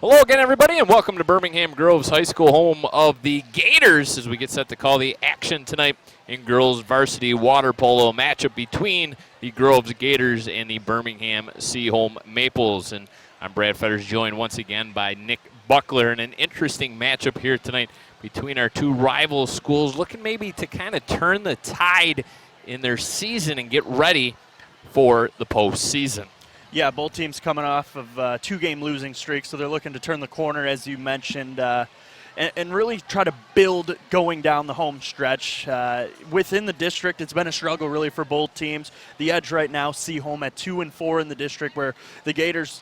Hello again, everybody, and welcome to Birmingham Groves High School, home of the Gators, as we get set to call the action tonight in girls varsity water polo matchup between the Groves Gators and the Birmingham Seaholm Maples. And I'm Brad Fetters, joined once again by Nick Buckler, and an interesting matchup here tonight between our two rival schools, looking maybe to kind of turn the tide in their season and get ready for the postseason. Yeah, both teams coming off of two-game losing streaks, so they're looking to turn the corner, as you mentioned, and really try to build going down the home stretch. Within the district, it's been a struggle really for both teams. The edge right now, Seaholm at 2-4 in the district, where the Gators'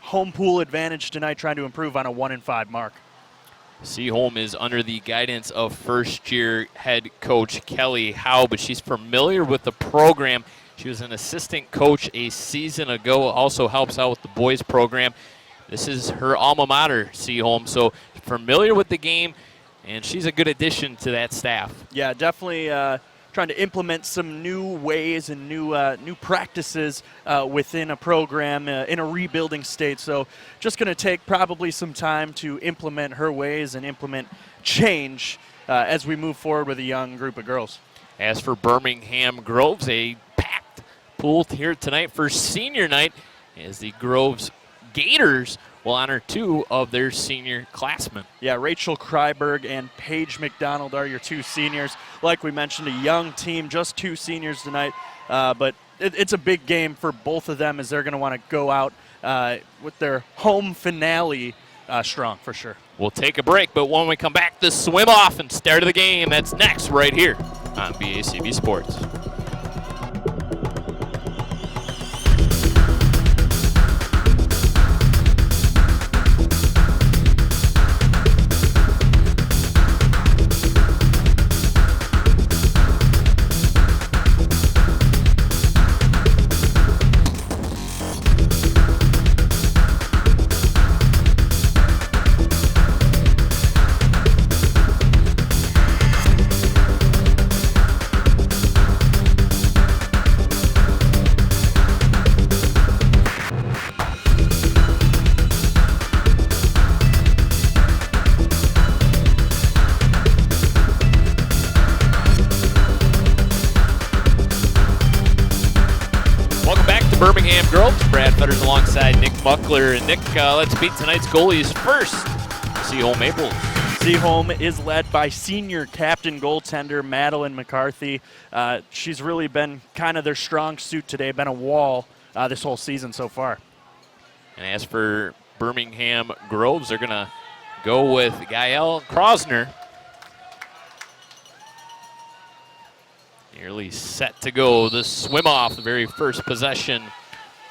home pool advantage tonight trying to improve on a 1-5 mark. Seaholm is under the guidance of first-year head coach Kelly Howe, but she's familiar with the program. She was an assistant coach a season ago, also helps out with the boys program. This is her alma mater, Seaholm, so familiar with the game, and she's a good addition to that staff. Yeah, definitely trying to implement some new ways and new practices within a program in a rebuilding state. So just going to take probably some time to implement her ways and implement change as we move forward with a young group of girls. As for Birmingham Groves, a pool here tonight for senior night, as the Groves Gators will honor two of their senior classmen. Yeah, Rachel Kryberg and Paige McDonald are your two seniors. Like we mentioned, a young team, just two seniors tonight, but it's a big game for both of them, as they're going to want to go out with their home finale strong for sure. We'll take a break, but when we come back, the swim off and start of the game, that's next right here on BACB Sports. Birmingham Groves, Brad Fetters alongside Nick Buckler. And Nick, let's beat tonight's goalies first. Seaholm Maples. Seaholm is led by senior captain goaltender Madeline McCarthy. She's really been kind of their strong suit today, been a wall this whole season so far. And as for Birmingham Groves, they're going to go with Gael Krosner. Nearly set to go. The swim off, the very first possession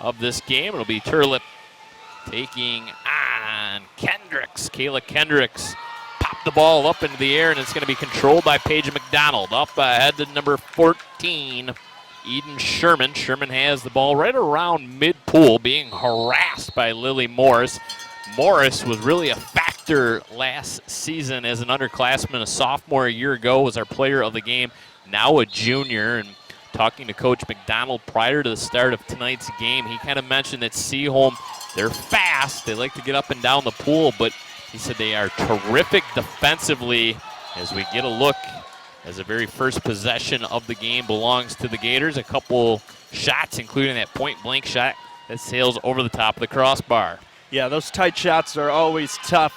of this game. It'll be Turlip taking on Kendricks. Kayla Kendricks popped the ball up into the air, and it's going to be controlled by Paige McDonald. Up ahead to number 14, Eden Sherman. Sherman has the ball right around mid-pool, being harassed by Lily Morris. Morris was really a factor last season as an underclassman, a sophomore a year ago, was our player of the game. Now a junior, and talking to Coach McDonald prior to the start of tonight's game, he kind of mentioned that Seaholm, they're fast, they like to get up and down the pool, but he said they are terrific defensively. As we get a look, as the very first possession of the game belongs to the Gators, a couple shots, including that point-blank shot that sails over the top of the crossbar. Yeah, those tight shots are always tough.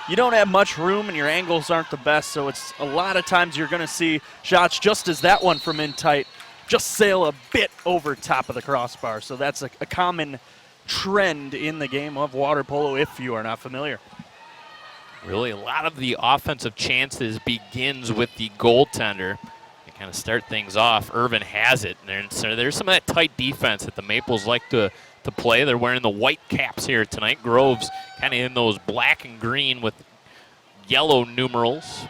You don't have much room and your angles aren't the best, so it's a lot of times you're going to see shots just as that one from in tight just sail a bit over top of the crossbar. So that's a common trend in the game of water polo if you are not familiar. Really, a lot of the offensive chances begins with the goaltender. They kind of start things off. Irvin has it, and so there's some of that tight defense that the Maples like to play. They're wearing the white caps here tonight. Groves kind of in those black and green with yellow numerals.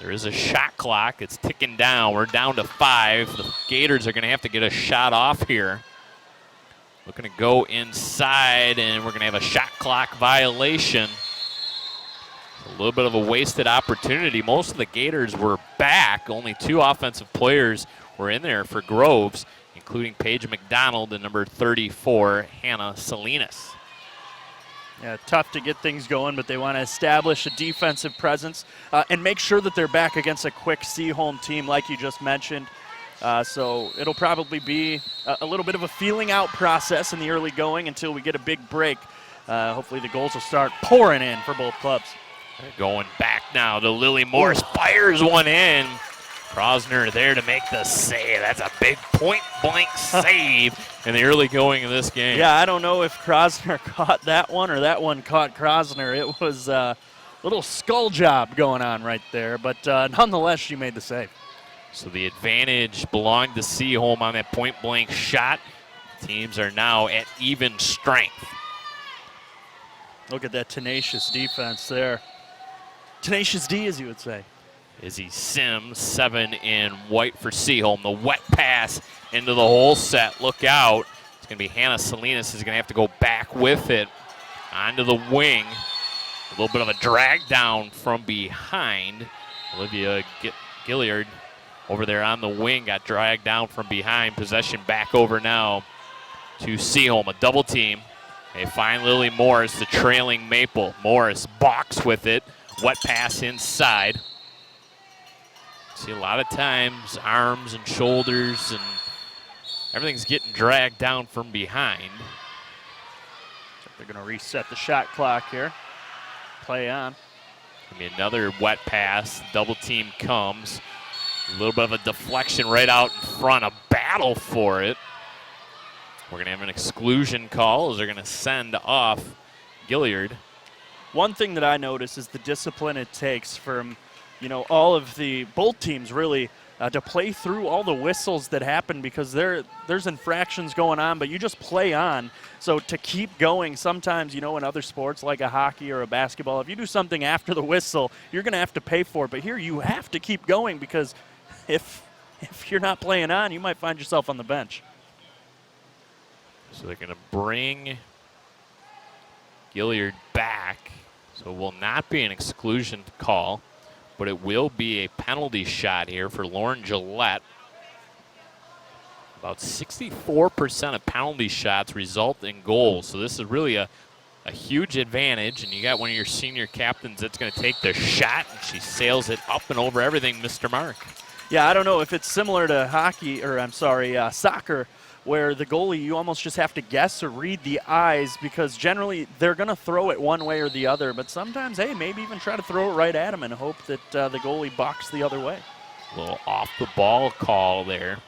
There is a shot clock. It's ticking down. We're down to 5. The Gators are going to have to get a shot off here. Looking to go inside, and we're going to have a shot clock violation. A little bit of a wasted opportunity. Most of the Gators were back. Only 2 offensive players were in there for Groves, including Paige McDonald and number 34, Hannah Salinas. Yeah, tough to get things going, but they want to establish a defensive presence and make sure that they're back against a quick Seaholm team like you just mentioned. So it'll probably be a little bit of a feeling out process in the early going until we get a big break. Hopefully the goals will start pouring in for both clubs. They're going back now to Lily Morris. Fires one in. Krosner there to make the save. That's a big point-blank save in the early going of this game. Yeah, I don't know if Krosner caught that one or that one caught Krosner. It was a little skull job going on right there, but nonetheless, she made the save. So the advantage belonged to Seaholm on that point-blank shot. Teams are now at even strength. Look at that tenacious defense there. Tenacious D, as you would say. Izzy Sims, 7 in white for Seaholm. The wet pass into the hole set. Look out. It's going to be Hannah Salinas who's going to have to go back with it onto the wing. A little bit of a drag down from behind. Olivia Gilliard over there on the wing got dragged down from behind. Possession back over now to Seaholm. A double team. They find Lily Morris, the trailing Maple. Morris balks with it. Wet pass inside. See a lot of times arms and shoulders and everything's getting dragged down from behind. They're going to reset the shot clock here. Play on. Gonna be another wet pass. Double team comes. A little bit of a deflection right out in front. A battle for it. We're going to have an exclusion call as they're going to send off Gilliard. One thing that I notice is the discipline it takes from, all of both teams really to play through all the whistles that happen because there's infractions going on, but you just play on. So to keep going, sometimes, in other sports like a hockey or a basketball, if you do something after the whistle, you're going to have to pay for it. But here you have to keep going because if you're not playing on, you might find yourself on the bench. So they're going to bring Gilliard back. So it will not be an exclusion call, but it will be a penalty shot here for Lauren Gillette. About 64% of penalty shots result in goals. So this is really a huge advantage, and you got one of your senior captains that's going to take the shot, and she sails it up and over everything, Mr. Mark. Yeah, I don't know if it's similar to soccer, where the goalie, you almost just have to guess or read the eyes because generally they're going to throw it one way or the other. But sometimes, maybe even try to throw it right at them and hope that the goalie balks the other way. A little off-the-ball call there.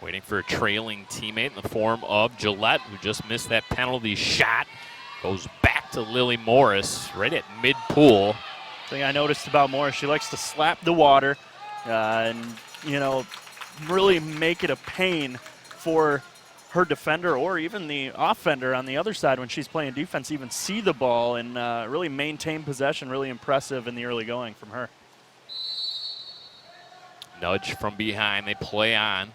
Waiting for a trailing teammate in the form of Gillette, who just missed that penalty shot. Goes back to Lily Morris right at mid-pool. Thing I noticed about Morris, she likes to slap the water and, really make it a pain for her defender or even the offender on the other side when she's playing defense, even see the ball and really maintain possession. Really impressive in the early going from her. Nudge from behind. They play on.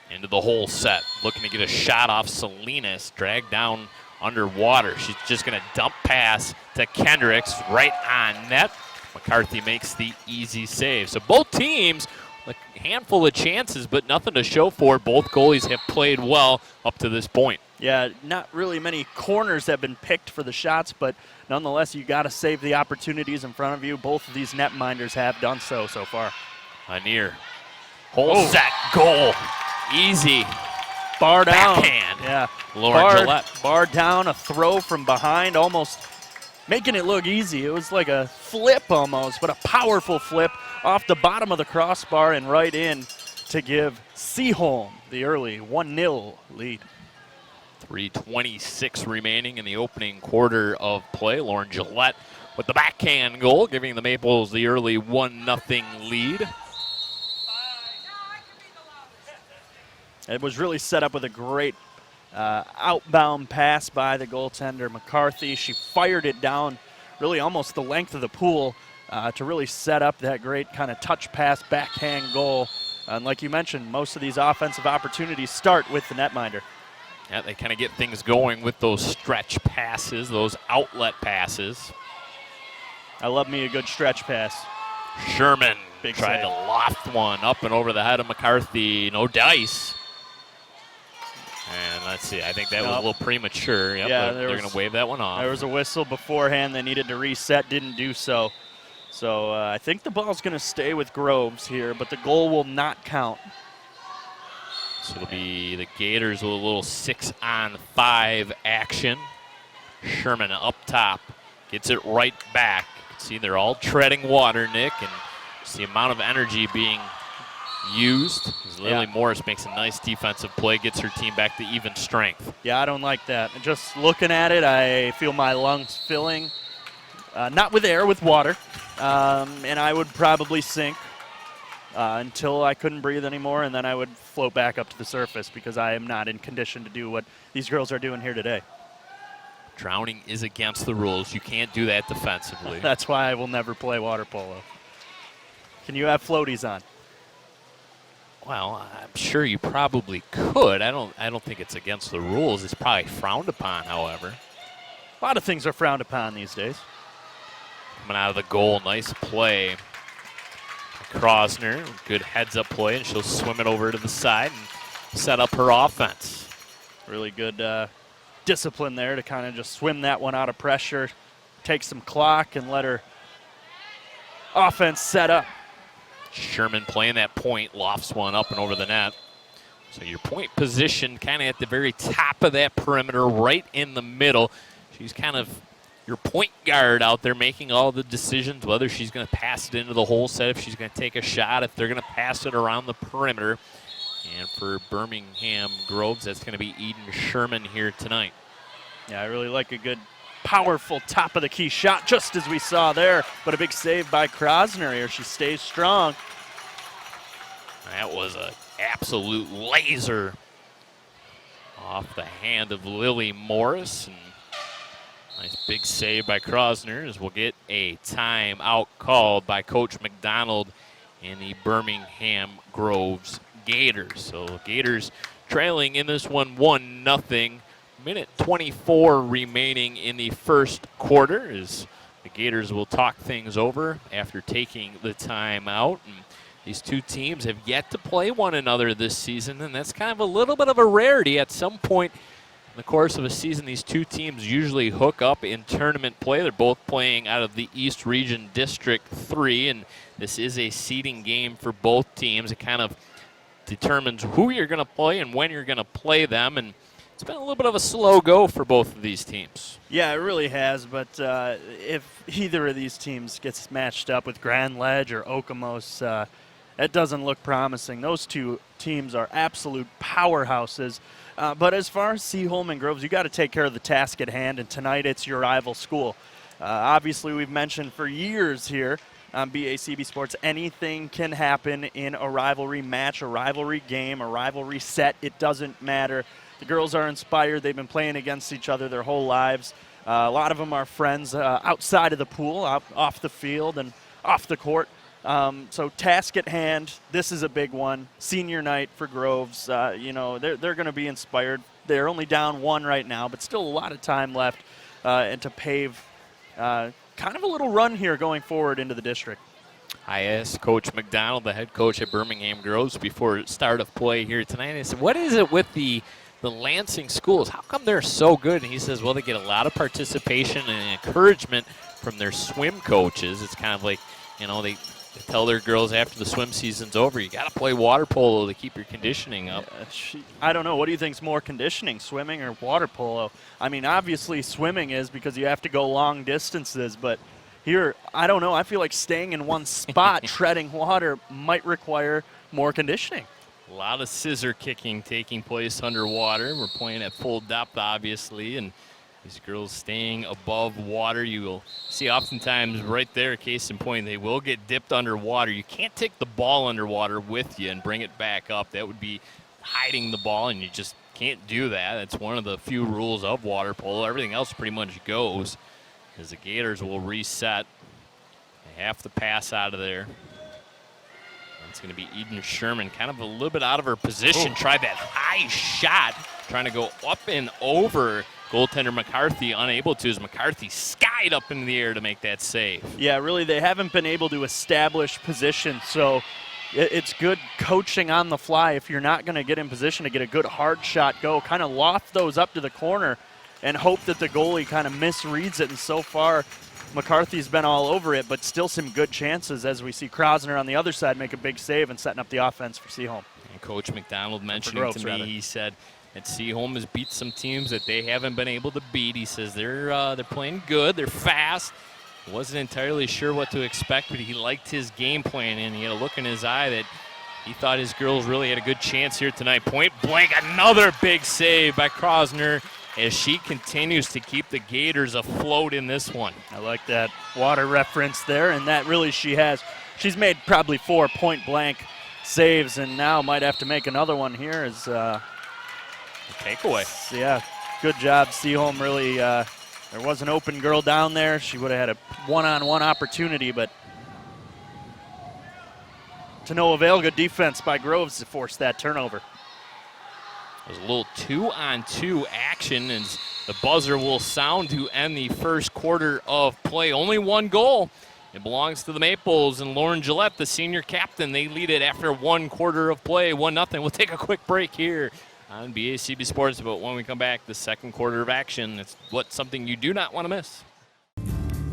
Into the hole set. Looking to get a shot off Salinas. Dragged down underwater. She's just going to dump pass to Kendricks right on net. McCarthy makes the easy save. So both teams, a handful of chances, but nothing to show for. Both goalies have played well up to this point. Yeah, not really many corners have been picked for the shots, but nonetheless, you got to save the opportunities in front of you. Both of these netminders have done so far. A near hole set goal. Easy. Bar down. Backhand. Yeah. Lauren Gillette. Bar down, a throw from behind, almost making it look easy. It was like a flip almost, but a powerful flip off the bottom of the crossbar and right in to give Seaholm the early 1-0 lead. 3:26 remaining in the opening quarter of play. Lauren Gillette with the backhand goal, giving the Maples the early 1-0 lead. It was really set up with a great outbound pass by the goaltender, McCarthy. She fired it down really almost the length of the pool to really set up that great kind of touch pass backhand goal. And like you mentioned, most of these offensive opportunities start with the netminder. Yeah, they kind of get things going with those stretch passes, those outlet passes. I love me a good stretch pass. Sherman Big tried save. to loft one up and over the head of McCarthy. No dice. And let's see. I think that was a little premature. Yep, Yeah, they're going to wave that one off. There was a whistle beforehand. They needed to reset, didn't do so. So I think the ball's going to stay with Groves here, but the goal will not count. So it'll be the Gators with a little 6-on-5 action. Sherman up top gets it right back. You can see they're all treading water, Nick, and just the amount of energy being used. Lily Morris makes a nice defensive play, gets her team back to even strength. Yeah, I don't like that. Just looking at it, I feel my lungs filling. Not with air, with water. And I would probably sink until I couldn't breathe anymore, and then I would float back up to the surface because I am not in condition to do what these girls are doing here today. Drowning is against the rules. You can't do that defensively. That's why I will never play water polo. Can you have floaties on? Well, I'm sure you probably could. I don't think it's against the rules. It's probably frowned upon, however. A lot of things are frowned upon these days. Coming out of the goal, nice play. Krosner, good heads-up play, and she'll swim it over to the side and set up her offense. Really good discipline there to kind of just swim that one out of pressure, take some clock, and let her offense set up. Sherman playing that point, lofts one up and over the net. So your point position kind of at the very top of that perimeter, right in the middle. She's kind of your point guard out there making all the decisions, whether she's going to pass it into the hole set, if she's going to take a shot, if they're going to pass it around the perimeter. And for Birmingham Groves, that's going to be Eden Sherman here tonight. Yeah, I really like a good, powerful top-of-the-key shot, just as we saw there. But a big save by Krosner here. She stays strong. That was an absolute laser off the hand of Lily Morris. And nice big save by Krosner as we'll get a timeout called by Coach McDonald and the Birmingham Groves Gators. So Gators trailing in this one 1-0. Minute 24 remaining in the first quarter as the Gators will talk things over after taking the timeout. And these two teams have yet to play one another this season, and that's kind of a little bit of a rarity. At some point in the course of a season, these two teams usually hook up in tournament play. They're both playing out of the East Region District 3, and this is a seeding game for both teams. It kind of determines who you're going to play and when you're going to play them, and it's been a little bit of a slow go for both of these teams. Yeah, it really has, but if either of these teams gets matched up with Grand Ledge or Okemos, it doesn't look promising. Those two teams are absolute powerhouses. But as far as Seaholm and Groves, you got to take care of the task at hand, and tonight it's your rival school. Obviously, we've mentioned for years here on BACB Sports, anything can happen in a rivalry match, a rivalry game, a rivalry set. It doesn't matter. The girls are inspired. They've been playing against each other their whole lives. A lot of them are friends outside of the pool, off the field and off the court. So task at hand, this is a big one. Senior night for Groves. They're going to be inspired. They're only down 1 right now, but still a lot of time left and to pave kind of a little run here going forward into the district. I asked Coach McDonald, the head coach at Birmingham Groves, before start of play here tonight. I said, what is it with the Lansing schools? How come they're so good? And he says, well, they get a lot of participation and encouragement from their swim coaches. It's kind of like, they tell their girls after the swim season's over, you got to play water polo to keep your conditioning up. I don't know. What do you think's more conditioning, swimming or water polo? I mean, obviously swimming is because you have to go long distances, but here, I don't know. I feel like staying in one spot, treading water, might require more conditioning. A lot of scissor kicking taking place underwater. We're playing at full depth, obviously, and these girls staying above water. You will see oftentimes right there, case in point, they will get dipped underwater. You can't take the ball underwater with you and bring it back up. That would be hiding the ball, and you just can't do that. That's one of the few rules of water polo. Everything else pretty much goes as the Gators will reset. They have to pass out of there. It's going to be Eden Sherman, kind of a little bit out of her position. Ooh. Tried that high shot, trying to go up and over goaltender McCarthy, unable to, as McCarthy skied up in the air to make that save. Yeah, really, they haven't been able to establish position, so it's good coaching on the fly. If you're not going to get in position to get a good hard shot go, kind of loft those up to the corner and hope that the goalie kind of misreads it. And so far, McCarthy's been all over it, but still some good chances as we see Krosner on the other side make a big save and setting up the offense for Seaholm. And Coach McDonald mentioning to me, he said that Seaholm has beat some teams that they haven't been able to beat. He says they're playing good, they're fast. Wasn't entirely sure what to expect, but he liked his game plan, and he had a look in his eye that he thought his girls really had a good chance here tonight. Point blank, another big save by Krosner as she continues to keep the Gators afloat in this one. I like that water reference there, and that really she's made probably 4 point-blank saves, and now might have to make another one here as takeaway. Yeah, good job. Seaholm really, there was an open girl down there. She would have had a one-on-one opportunity, but to no avail. Good defense by Groves to force that turnover. There's a little 2-on-2 action, and the buzzer will sound to end the first quarter of play. Only one goal. It belongs to the Maples, and Lauren Gillette, the senior captain, they lead it after 1 quarter of play, 1-0. We'll take a quick break here on BACB Sports, but when we come back, the second quarter of action, it's something you do not want to miss.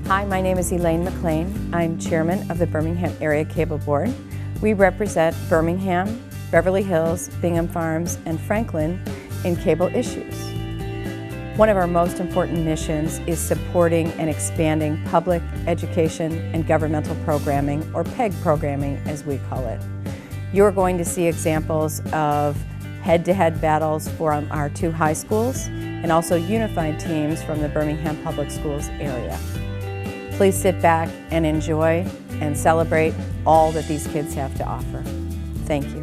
Hi, my name is Elaine McLean. I'm chairman of the Birmingham Area Cable Board. We represent Birmingham, Beverly Hills, Bingham Farms, and Franklin in cable issues. One of our most important missions is supporting and expanding public education and governmental programming, or PEG programming as we call it. You're going to see examples of head-to-head battles from our 2 high schools and also unified teams from the Birmingham Public Schools area. Please sit back and enjoy and celebrate all that these kids have to offer. Thank you.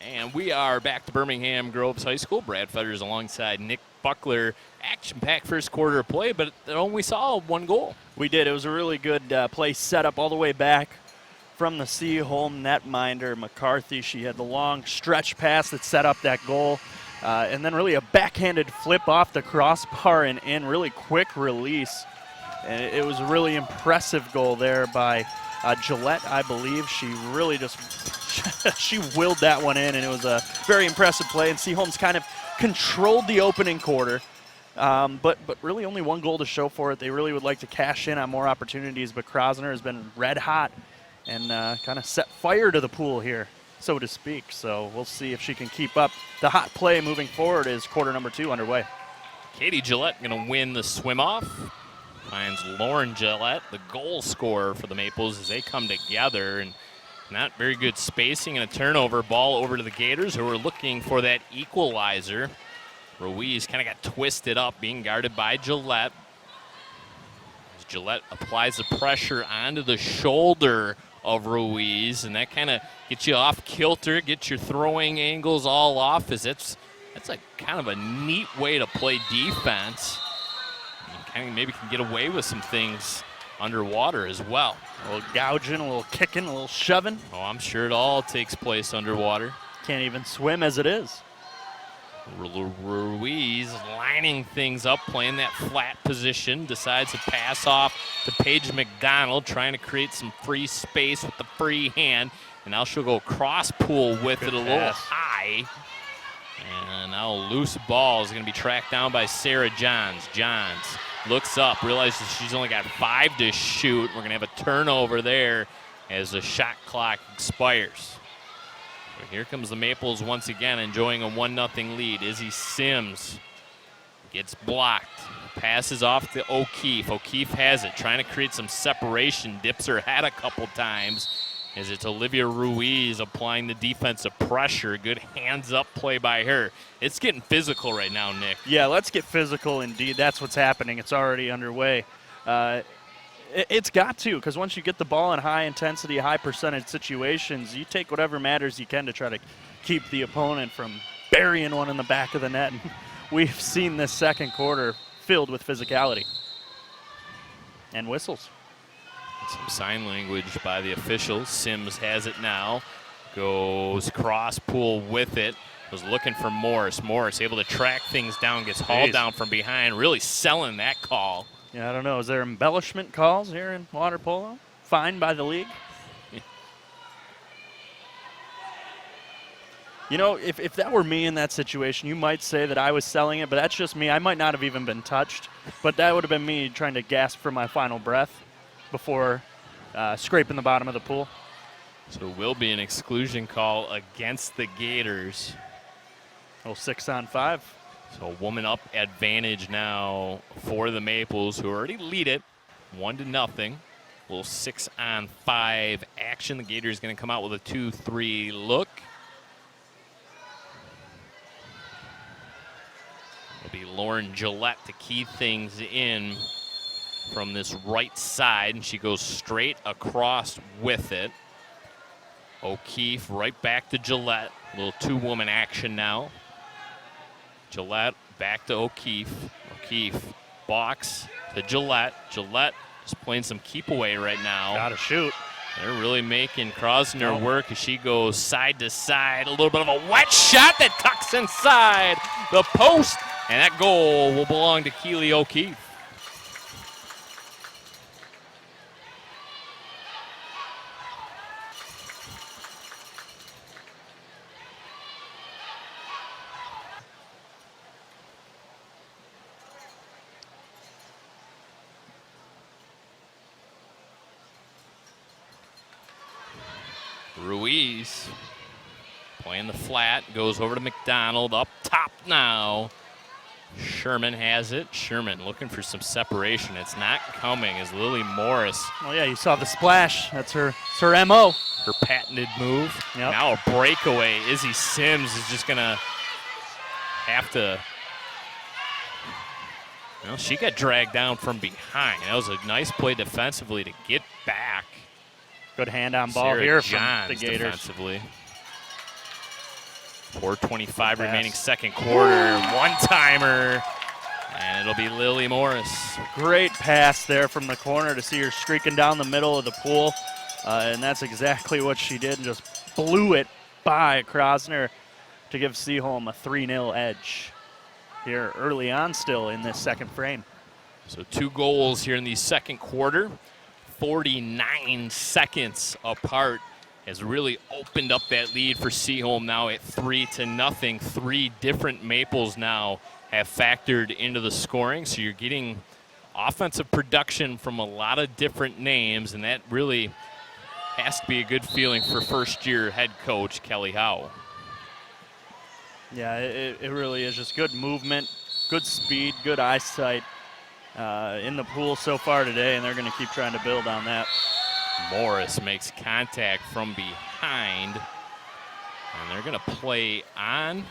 And we are back to Birmingham Groves High School. Brad Fetters alongside Nick Buckler. Action-packed first quarter of play, but we saw 1 goal. We did. It was a really good play set up all the way back from the Seaholm netminder, McCarthy. She had the long stretch pass that set up that goal. And then really a backhanded flip off the crossbar and in, really quick release. And it was a really impressive goal there by Gillette, I believe. She really just she willed that one in, and it was a very impressive play. And Seaholm's kind of controlled the opening quarter, but really only 1 goal to show for it. They really would like to cash in on more opportunities, but Krosner has been red hot and kind of set fire to the pool here, so to speak. So we'll see if she can keep up the hot play moving forward as quarter number 2 underway. Katie Gillette going to win the swim-off. Finds Lauren Gillette, the goal scorer for the Maples, as they come together. And not very good spacing and a turnover. Ball over to the Gators, who are looking for that equalizer. Ruiz kind of got twisted up, being guarded by Gillette. As Gillette applies the pressure onto the shoulder of Ruiz, and that kind of gets you off kilter, gets your throwing angles all off, as that's a kind of a neat way to play defense. Kind of maybe can get away with some things underwater as well. A little gouging, a little kicking, a little shoving. Oh, I'm sure it all takes place underwater. Can't even swim as it is. Ruiz lining things up, playing that flat position, decides to pass off to Paige McDonald, trying to create some free space with the free hand. And now she'll go cross pool with it a little high. And now a loose ball is going to be tracked down by Sarah Johns. Johns looks up, realizes she's only got 5 to shoot. We're going to have a turnover there as the shot clock expires. So here comes the Maples once again, enjoying a 1-0 lead. Izzy Sims gets blocked. Passes off to O'Keefe. O'Keefe has it, trying to create some separation. Dips her head a couple times as it's Olivia Ruiz applying the defensive pressure. Good hands-up play by her. It's getting physical right now, Nick. Yeah, let's get physical indeed. That's what's happening. It's already underway. It's got to, because once you get the ball in high-intensity, high-percentage situations, you take whatever matters you can to try to keep the opponent from burying one in the back of the net. We've seen this second quarter filled with physicality and whistles. Some sign language by the officials. Sims has it now. Goes cross pool with it. Was looking for Morris. Morris able to track things down, gets hauled down from behind. Really selling that call. Yeah, I don't know. Is there embellishment calls here in water polo? Fined by the league? You know, if that were me in that situation, you might say that I was selling it, but that's just me. I might not have even been touched, but that would have been me trying to gasp for my final breath before scraping the bottom of the pool. So it will be an exclusion call against the Gators. Oh, 6-on-5. So a woman up advantage now for the Maples, who already lead it 1-0. A little 6-on-5 action. The Gators going to come out with a 2-3 look. It'll be Lauren Gillette to key things in from this right side, and she goes straight across with it. O'Keefe right back to Gillette. A little two-woman action now. Gillette back to O'Keefe. O'Keefe box to Gillette. Gillette is playing some keep away right now. Gotta shoot. They're really making Krosner work as she goes side to side. A little bit of a wet shot that tucks inside the post. And that goal will belong to Keely O'Keefe. Ruiz playing the flat, goes over to McDonald, up top now. Sherman has it. Sherman looking for some separation. It's not coming as Lily Morris. Oh, yeah, you saw the splash. That's her MO. Her patented move. Yep. Now a breakaway. Izzy Sims is just going to have to. Well, she got dragged down from behind. That was a nice play defensively to get back. Good hand-on ball Sarah here Johns from the Gators. Defensively. 4:25 remaining second quarter. One-timer, and it'll be Lily Morris. Great pass there from the corner to see her streaking down the middle of the pool, and that's exactly what she did, and just blew it by Krosner to give Seaholm a 3-0 edge here early on still in this second frame. So 2 goals here in the second quarter. 49 seconds apart has really opened up that lead for Seaholm now at 3-0. 3 different Maples now have factored into the scoring, so you're getting offensive production from a lot of different names, and that really has to be a good feeling for first-year head coach Kelly Howe. Yeah, it really is just good movement, good speed, good eyesight in the pool so far today, and they're going to keep trying to build on that. Morris makes contact from behind, and they're going to play on.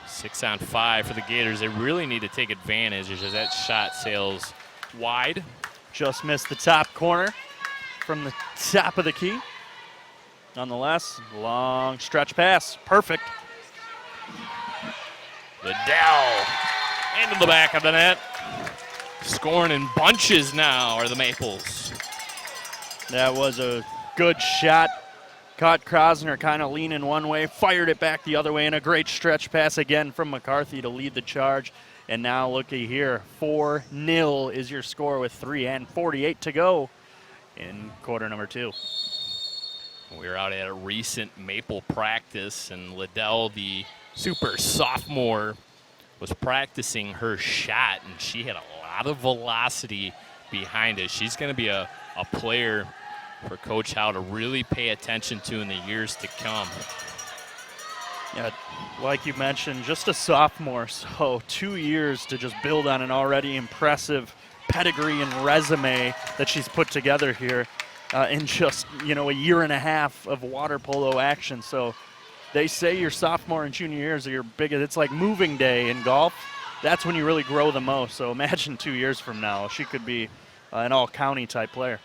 6-on-5 for the Gators. They really need to take advantage as that shot sails wide. Just missed the top corner from the top of the key. Nonetheless, long stretch pass. Perfect. Liddell into the back of the net. Scoring in bunches now are the Maples. That was a good shot. Caught Krosner kind of leaning one way, fired it back the other way, and a great stretch pass again from McCarthy to lead the charge. And now looky here, 4-0 is your score with 3:48 to go in quarter number 2. We were out at a recent Maple practice, and Liddell, the super sophomore, was practicing her shot, and she had a lot of velocity behind it. She's going to be a player for Coach Howe to really pay attention to in the years to come. Yeah, like you mentioned, just a sophomore, so 2 years to just build on an already impressive pedigree and resume that she's put together here in just, a year and a half of water polo action. So they say your sophomore and junior years are your biggest. It's like moving day in golf. That's when you really grow the most. So imagine 2 years from now, she could be an all-county type player.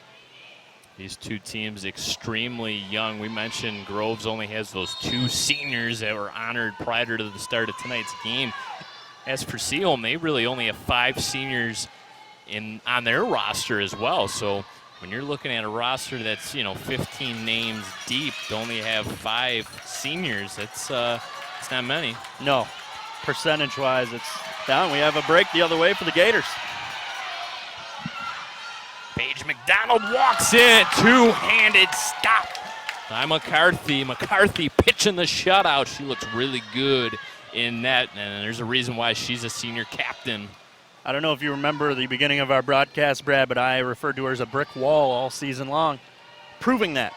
These two teams extremely young. We mentioned Groves only has those 2 seniors that were honored prior to the start of tonight's game. As for Seaholm, they really only have 5 seniors on their roster as well. So when you're looking at a roster that's 15 names deep, to only have 5 seniors, it's not many. No, percentage-wise, it's down. We have a break the other way for the Gators. Paige McDonald walks in, 2-handed stop By McCarthy. McCarthy pitching the shutout. She looks really good in net, and there's a reason why she's a senior captain. I don't know if you remember the beginning of our broadcast, Brad, but I referred to her as a brick wall all season long, proving that,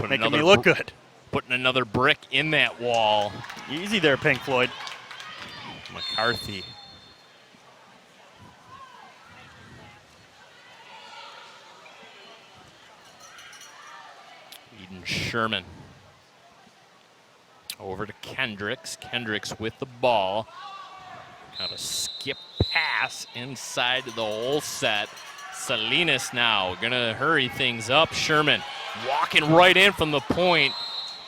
making me look good. Putting another brick in that wall. Easy there, Pink Floyd. McCarthy. Eden Sherman. Over to Kendricks. Kendricks with the ball. Kind of skip pass inside the whole set. Salinas now gonna hurry things up. Sherman walking right in from the point.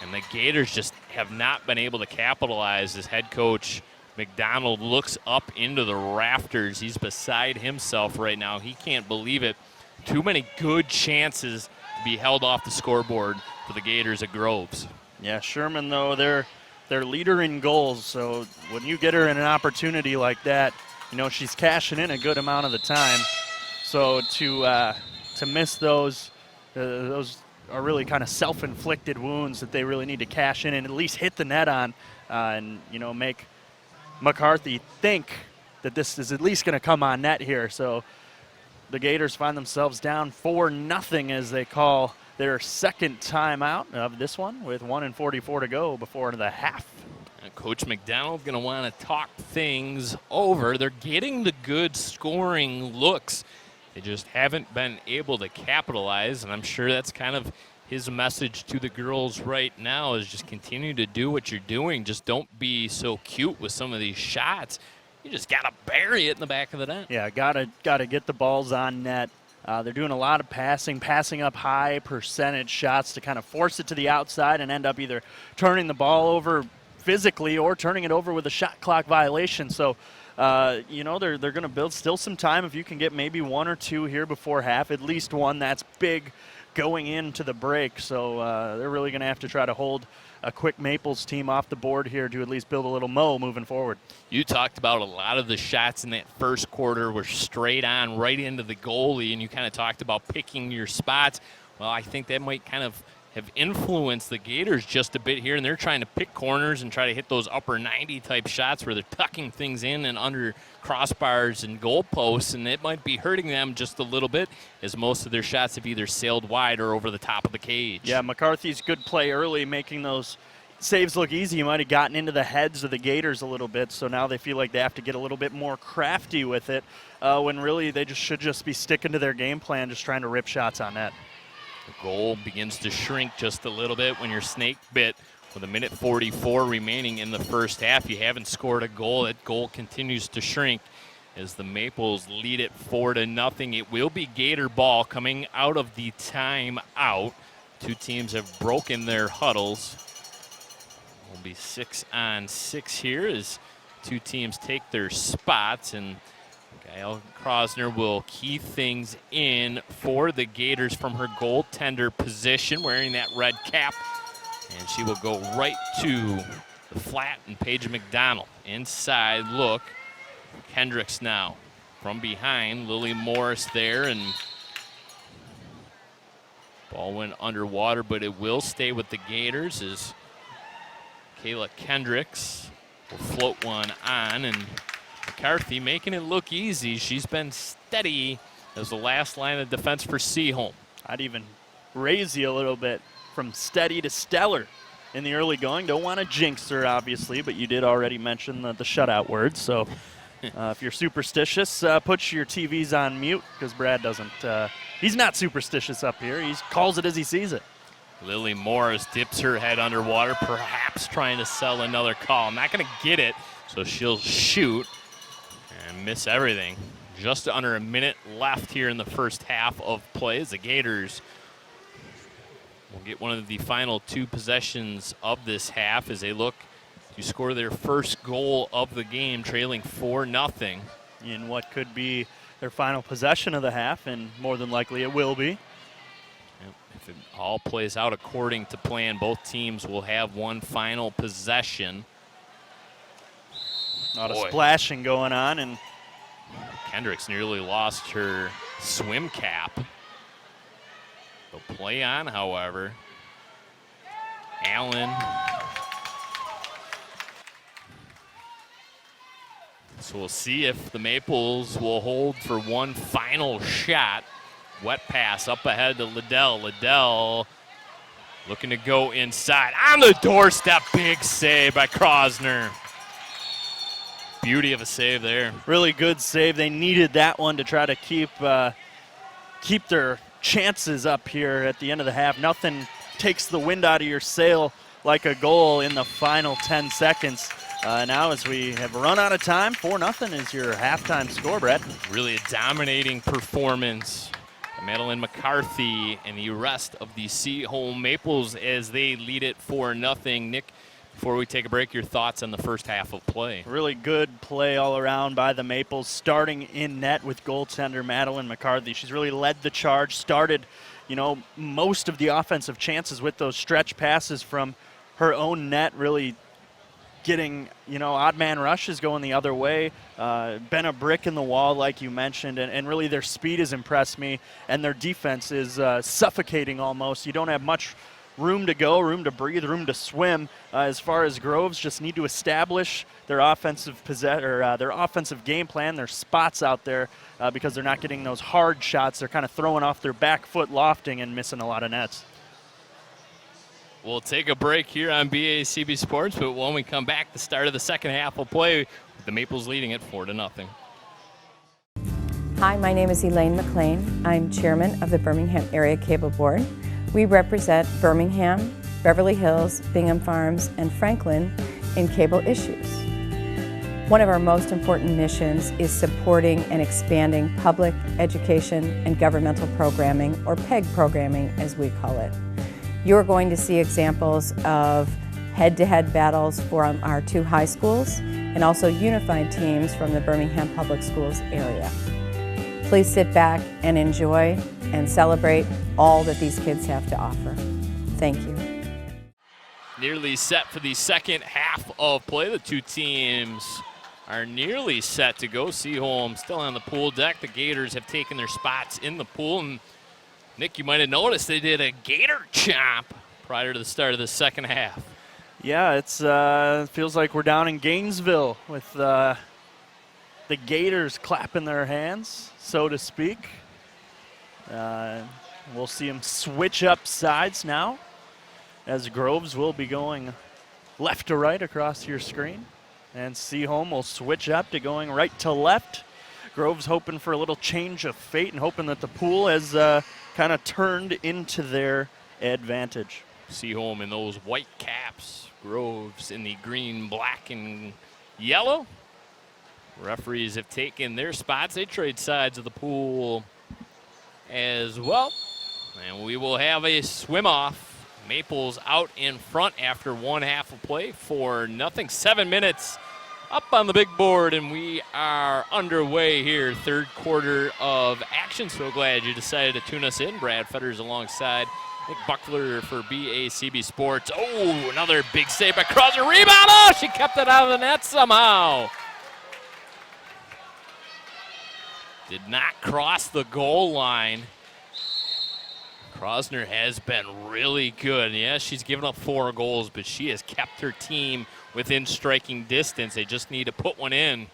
And the Gators just have not been able to capitalize as head coach McDonald looks up into the rafters. He's beside himself right now. He can't believe it. Too many good chances to be held off the scoreboard for the Gators at Groves. Yeah, Sherman, though, they're leader in goals. So when you get her in an opportunity like that, you know, she's cashing in a good amount of the time. So to miss those are really kind of self-inflicted wounds that they really need to cash in and at least hit the net on and, you know, make McCarthy think that this is at least going to come on net here. So the Gators find themselves down 4-0 as they call their second timeout of this one with 1:44 to go before the half. And Coach McDonald's going to want to talk things over. They're getting the good scoring looks. They just haven't been able to capitalize, and I'm sure that's kind of his message to the girls right now is just continue to do what you're doing. Just don't be so cute with some of these shots. You just got to bury it in the back of the net. Yeah, gotta get the balls on net. They're doing a lot of passing up high percentage shots to kind of force it to the outside and end up either turning the ball over physically or turning it over with a shot clock violation. So, you know, they're going to build still some time. If you can get maybe one or two here before half, at least one, that's big going into the break. So they're really going to have to try to hold a quick Maples team off the board here to at least build a little mo moving forward. You talked about a lot of the shots in that first quarter were straight on right into the goalie, and you kind of talked about picking your spots. Well, I think that might kind of have influenced the Gators just a bit here, and they're trying to pick corners and try to hit those upper 90 type shots where they're tucking things in and under crossbars and goalposts, and it might be hurting them just a little bit as most of their shots have either sailed wide or over the top of the cage. Yeah, McCarthy's good play early, making those saves look easy. You might have gotten into the heads of the Gators a little bit, so now they feel like they have to get a little bit more crafty with it when really they should just be sticking to their game plan, just trying to rip shots on net. The goal begins to shrink just a little bit when you're snake bit. With 1:44 remaining in the first half, you haven't scored a goal. That goal continues to shrink as the Maples lead it 4-0. It will be Gator ball coming out of the timeout. Two teams have broken their huddles. Will be 6-on-6 here as two teams take their spots, and Gail Krosner will key things in for the Gators from her goaltender position, wearing that red cap. And she will go right to the flat and Paige McDonald. Inside look. Kendricks now from behind. Lily Morris there, and ball went underwater, but it will stay with the Gators as Kayla Kendricks will float one on, and McCarthy making it look easy. She's been steady as the last line of defense for Seaholm. I'd even raise you a little bit from steady to stellar in the early going. Don't want to jinx her, obviously, but you did already mention the shutout word. So if you're superstitious, put your TVs on mute because Brad doesn't. He's not superstitious up here. He calls it as he sees it. Lily Morris dips her head underwater, perhaps trying to sell another call. Not going to get it, so she'll shoot and miss everything. Just under a minute left here in the first half of play as the Gators will get one of the final two possessions of this half as they look to score their first goal of the game, trailing 4-0. In what could be their final possession of the half, and more than likely it will be. If it all plays out according to plan, both teams will have one final possession. A lot of splashing going on, and Kendricks nearly lost her swim cap. They'll play on, however. Allen. So we'll see if the Maples will hold for one final shot. Wet pass up ahead to Liddell. Liddell looking to go inside. On the doorstep, big save by Krosner. Beauty of a save there. Really good save. They needed that one to try to keep their chances up here at the end of the half. Nothing takes the wind out of your sail like a goal in the final 10 seconds. Now as we have run out of time, 4-0 is your halftime score, Brett. Really a dominating performance. Madeline McCarthy and the rest of the Seaholm Maples as they lead it 4-0. Nick, before we take a break, your thoughts on the first half of play? Really good play all around by the Maples, starting in net with goaltender Madeline McCarthy. She's really led the charge, started, most of the offensive chances with those stretch passes from her own net, really getting, odd man rushes going the other way. Been a brick in the wall, like you mentioned, and really their speed has impressed me, and their defense is suffocating almost. You don't have much room to go, room to breathe, room to swim. As far as Groves, just need to establish their offensive their offensive game plan, their spots out there, because they're not getting those hard shots. They're kind of throwing off their back foot, lofting, and missing a lot of nets. We'll take a break here on BACB Sports, but when we come back, the start of the second half will play with the Maples leading it 4-0. Hi, my name is Elaine McLean. I'm chairman of the Birmingham Area Cable Board. We represent Birmingham, Beverly Hills, Bingham Farms, and Franklin in cable issues. One of our most important missions is supporting and expanding public education and governmental programming, or PEG programming as we call it. You're going to see examples of head-to-head battles from our two high schools and also unified teams from the Birmingham Public Schools area. Please sit back and enjoy and celebrate all that these kids have to offer. Thank you. Nearly set for the second half of play. The two teams are nearly set to go. Seaholm still on the pool deck. The Gators have taken their spots in the pool. And Nick, you might have noticed they did a Gator chomp prior to the start of the second half. Yeah, it feels like we're down in Gainesville with the Gators clapping their hands, so to speak. We'll see them switch up sides now, as Groves will be going left to right across your screen. And Seaholm will switch up to going right to left. Groves hoping for a little change of fate and hoping that the pool has kind of turned into their advantage. Seaholm in those white caps. Groves in the green, black, and yellow. Referees have taken their spots. They trade sides of the pool as well. And we will have a swim-off. Maples out in front after one half of play for nothing. 7 minutes up on the big board, and we are underway here. Third quarter of action. So glad you decided to tune us in. Brad Fetters alongside Nick Buckler for BACB Sports. Oh, another big save by Krosner. Rebound! Oh, she kept it out of the net somehow. Did not cross the goal line. Krosner has been really good. Yeah, she's given up 4 goals, but she has kept her team within striking distance. They just need to put one in.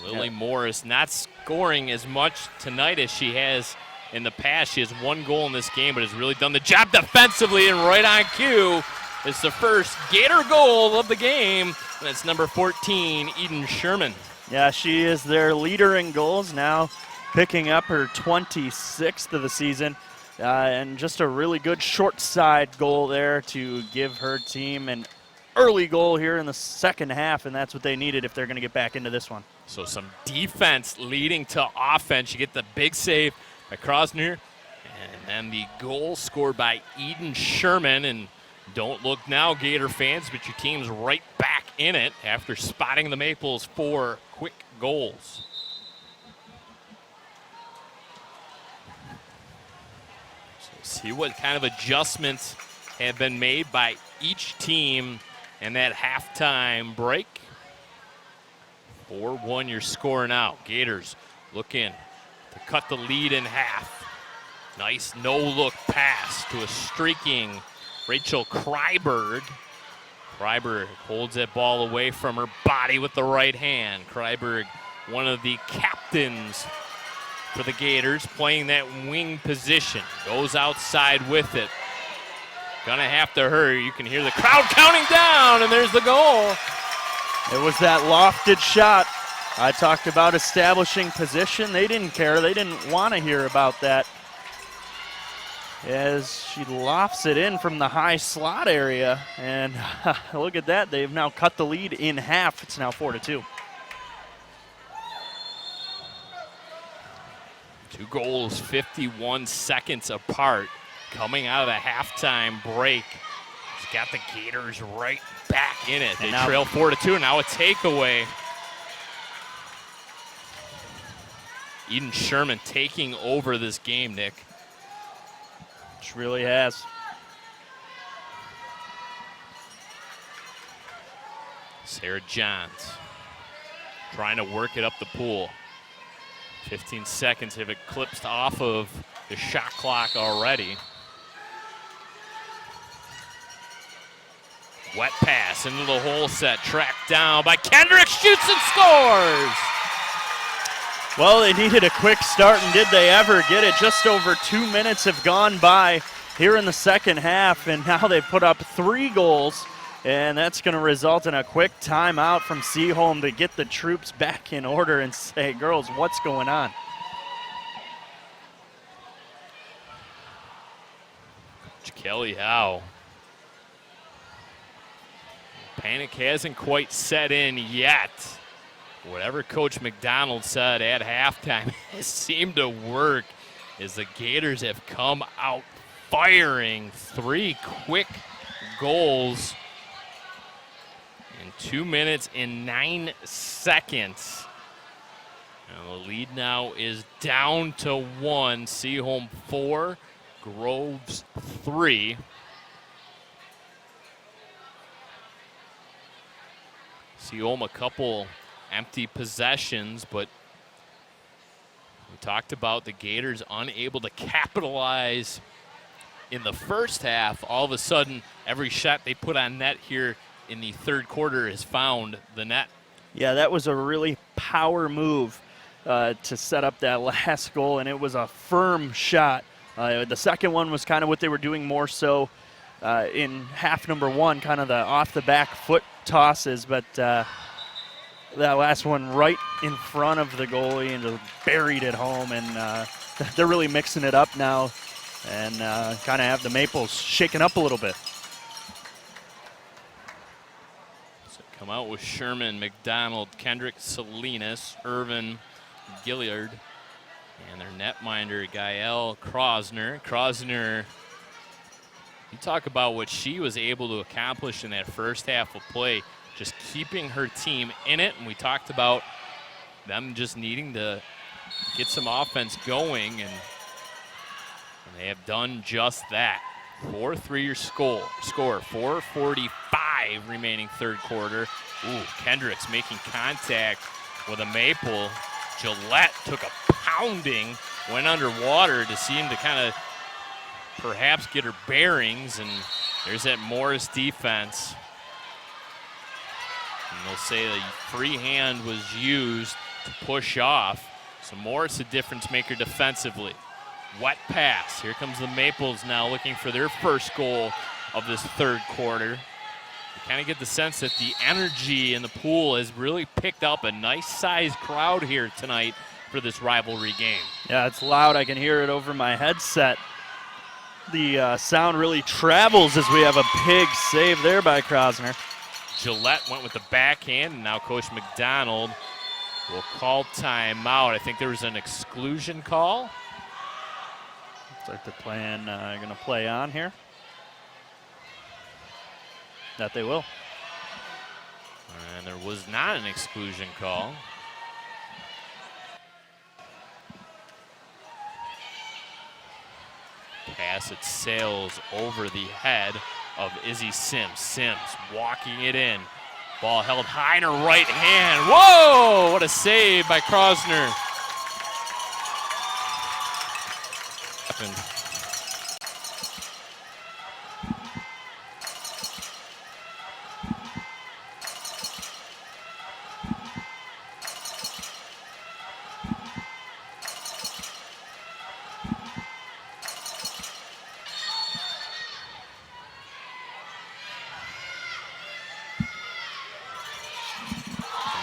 Lily Morris not scoring as much tonight as she has in the past. She has 1 goal in this game, but has really done the job defensively, and right on cue. It's the first Gator goal of the game, and it's number 14, Eden Sherman. Yeah, she is their leader in goals now, picking up her 26th of the season. And just a really good short side goal there to give her team an early goal here in the second half, and that's what they needed if they're going to get back into this one. So some defense leading to offense. You get the big save by Krosner, and then the goal scored by Eden Sherman. And don't look now, Gator fans, but your team's right back in it after spotting the Maples 4 quick goals. See what kind of adjustments have been made by each team in that halftime break. 4-1 your score now. Gators looking to cut the lead in half. Nice no-look pass to a streaking Rachel Kryberg. Kryberg holds that ball away from her body with the right hand. Kryberg, one of the captains for the Gators, playing that wing position. Goes outside with it. Gonna have to hurry. You can hear the crowd counting down, and there's the goal. It was that lofted shot. I talked about establishing position. They didn't care. They didn't want to hear about that. As she lofts it in from the high slot area. And look at that. They've now cut the lead in half. It's now 4-2. 2 goals, 51 seconds apart. Coming out of the halftime break. It's got the Gators right back in it. They trail 4-2. Now a takeaway. Eden Sherman taking over this game, Nick. She really has. Sarah Johns trying to work it up the pool. 15 seconds have eclipsed off of the shot clock already. Wet pass into the hole set, tracked down by Kendrick, shoots and scores! Well, they needed a quick start, and did they ever get it? Just over 2 minutes have gone by here in the second half, and now they've put up 3 goals, and that's going to result in a quick timeout from Seaholm to get the troops back in order and say, girls, what's going on? Coach Kelly Howe. Panic hasn't quite set in yet. Whatever Coach McDonald said at halftime has seemed to work as the Gators have come out firing. 3 quick goals in 2 minutes and 9 seconds. And the lead now is down to 1. Seaholm 4, Groves 3. Seaholm a couple empty possessions, but we talked about the Gators unable to capitalize in the first half. All of a sudden, every shot they put on net here in the third quarter has found the net. Yeah, that was a really power move to set up that last goal, and it was a firm shot. The second one was kind of what they were doing more so in half number 1, kind of the off the back foot tosses, but that last one right in front of the goalie and just buried it home, and they're really mixing it up now and kind of have the Maples shaken up a little bit. So come out with Sherman, McDonald, Kendrick, Salinas, Irvin, Gilliard, and their netminder, Gael Krosner. Krosner, you talk about what she was able to accomplish in that first half of play, just keeping her team in it, and we talked about them just needing to get some offense going, and they have done just that. 4-3 your score, 4:45 remaining third quarter. Ooh, Kendricks making contact with a Maple. Gillette took a pounding, went underwater to seem to kind of perhaps get her bearings, and there's that Morris defense. And they'll say the free hand was used to push off. So Morris a difference maker defensively. Wet pass. Here comes the Maples now looking for their first goal of this third quarter. You kind of get the sense that the energy in the pool has really picked up. A nice sized crowd here tonight for this rivalry game. Yeah, it's loud. I can hear it over my headset. The sound really travels as we have a big save there by Krosner. Gillette went with the backhand, and now Coach McDonald will call timeout. I think there was an exclusion call. Looks like they're playing, going to play on here. That they will. And there was not an exclusion call. Pass, it sails over the head of Izzy Sims. Sims walking it in. Ball held high in her right hand. Whoa! What a save by Krosner.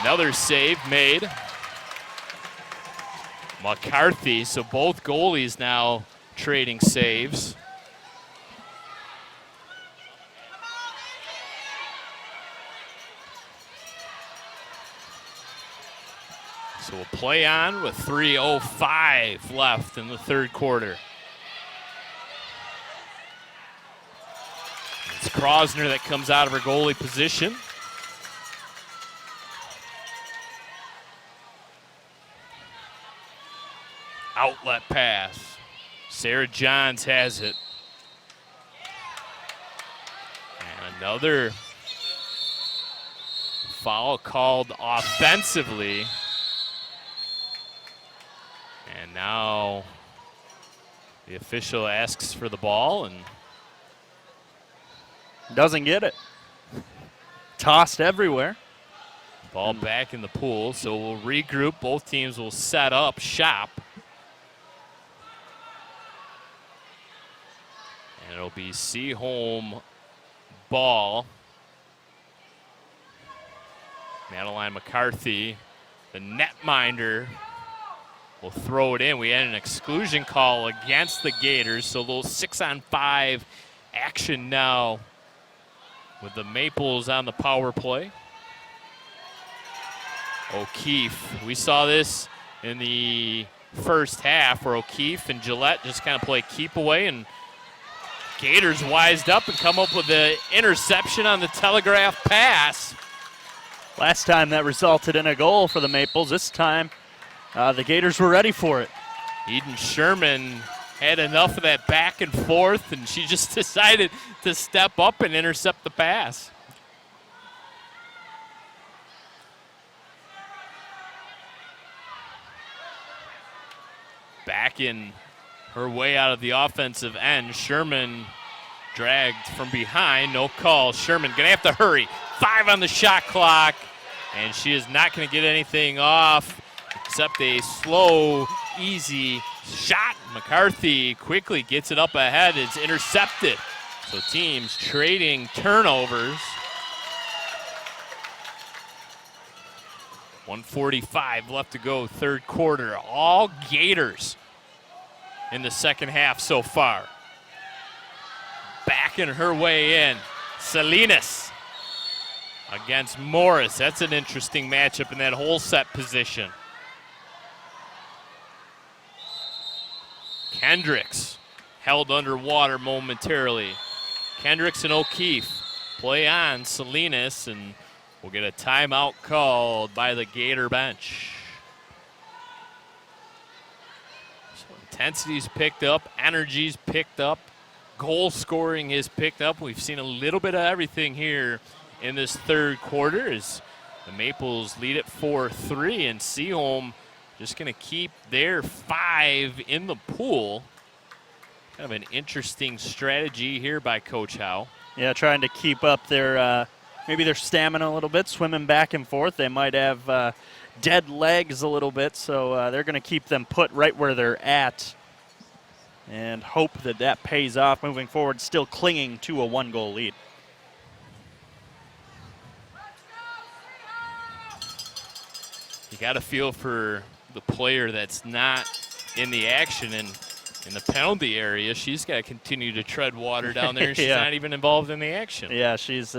Another save made. McCarthy, so both goalies now trading saves. So we'll play on with 3:05 left in the third quarter. It's Krosner that comes out of her goalie position. Outlet pass. Sarah Johns has it. And another foul called offensively. And now the official asks for the ball and doesn't get it. Tossed everywhere. Ball back in the pool, so we'll regroup. Both teams will set up shop. And it'll be Seaholm ball. Madeline McCarthy, the netminder, will throw it in. We had an exclusion call against the Gators, so a little 6-on-5 action now with the Maples on the power play. O'Keefe, we saw this in the first half where O'Keefe and Gillette just kind of play keep away, and Gators wised up and come up with the interception on the telegraph pass. Last time that resulted in a goal for the Maples. This time the Gators were ready for it. Eden Sherman had enough of that back and forth, and she just decided to step up and intercept the pass. Back in her way out of the offensive end. Sherman dragged from behind, no call. Sherman gonna have to hurry. 5 on the shot clock, and she is not gonna get anything off except a slow, easy shot. McCarthy quickly gets it up ahead. It's intercepted. So teams trading turnovers. 1:45 left to go, third quarter. All Gators in the second half so far. Backing her way in. Salinas against Morris. That's an interesting matchup in that whole set position. Kendricks held underwater momentarily. Kendricks and O'Keefe play on Salinas, and we'll get a timeout called by the Gator bench. So intensity's picked up, energy's picked up, goal scoring is picked up. We've seen a little bit of everything here in this third quarter as the Maples lead it 4-3, and Seaholm just going to keep their 5 in the pool. Kind of an interesting strategy here by Coach Howe. Yeah, trying to keep up their maybe their stamina a little bit, swimming back and forth. They might have dead legs a little bit, so they're going to keep them put right where they're at and hope that that pays off moving forward, still clinging to a 1-goal lead. You got to feel for the player that's not in the action and in the penalty area. She's got to continue to tread water down there, and she's not even involved in the action. Yeah, she's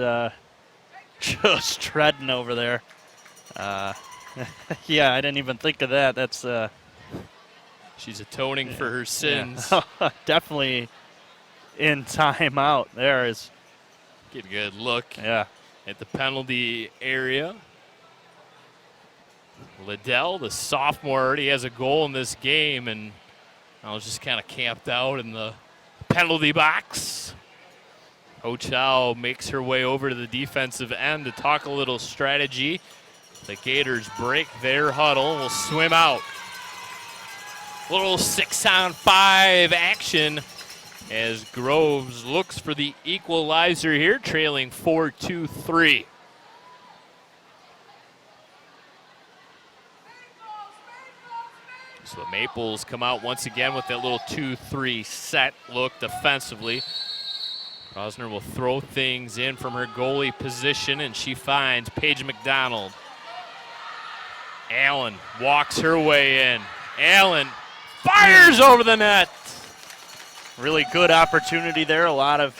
just treading over there. Yeah, I didn't even think of that. That's she's atoning for her sins. Yeah. Definitely in timeout. There is. Get a good look at the penalty area. Liddell, the sophomore, already has a goal in this game, and I was just kind of camped out in the penalty box. Coach Howe makes her way over to the defensive end to talk a little strategy. The Gators break their huddle, will swim out. Little 6-on-5 action as Groves looks for the equalizer here, trailing 4-2-3. So the Maples come out once again with that little 2-3 set look defensively. Krosner will throw things in from her goalie position, and she finds Paige McDonald. Allen walks her way in. Allen fires over the net. Really good opportunity there. A lot of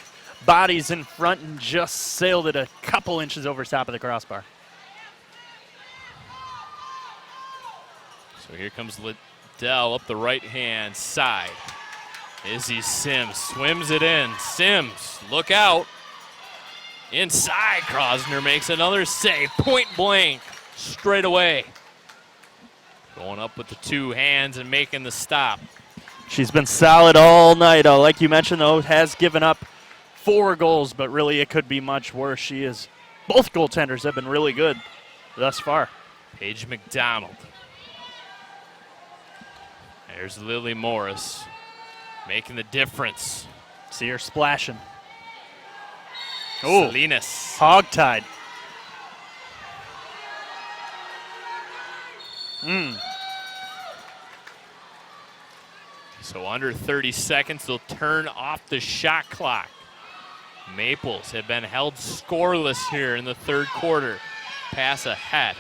bodies in front and just sailed it a couple inches over top of the crossbar. So here comes Liddell up the right-hand side. Izzy Sims swims it in. Sims, look out. Inside, Krosner makes another save. Point blank, straight away. Going up with the two hands and making the stop. She's been solid all night. Like you mentioned, though, has given up 4 goals, but really it could be much worse. Both goaltenders have been really good thus far. Paige McDonald. There's Lily Morris making the difference. See her splashing. Oh, Salinas. Hogtied. So under 30 seconds, they'll turn off the shot clock. Maples have been held scoreless here in the third quarter. Pass ahead.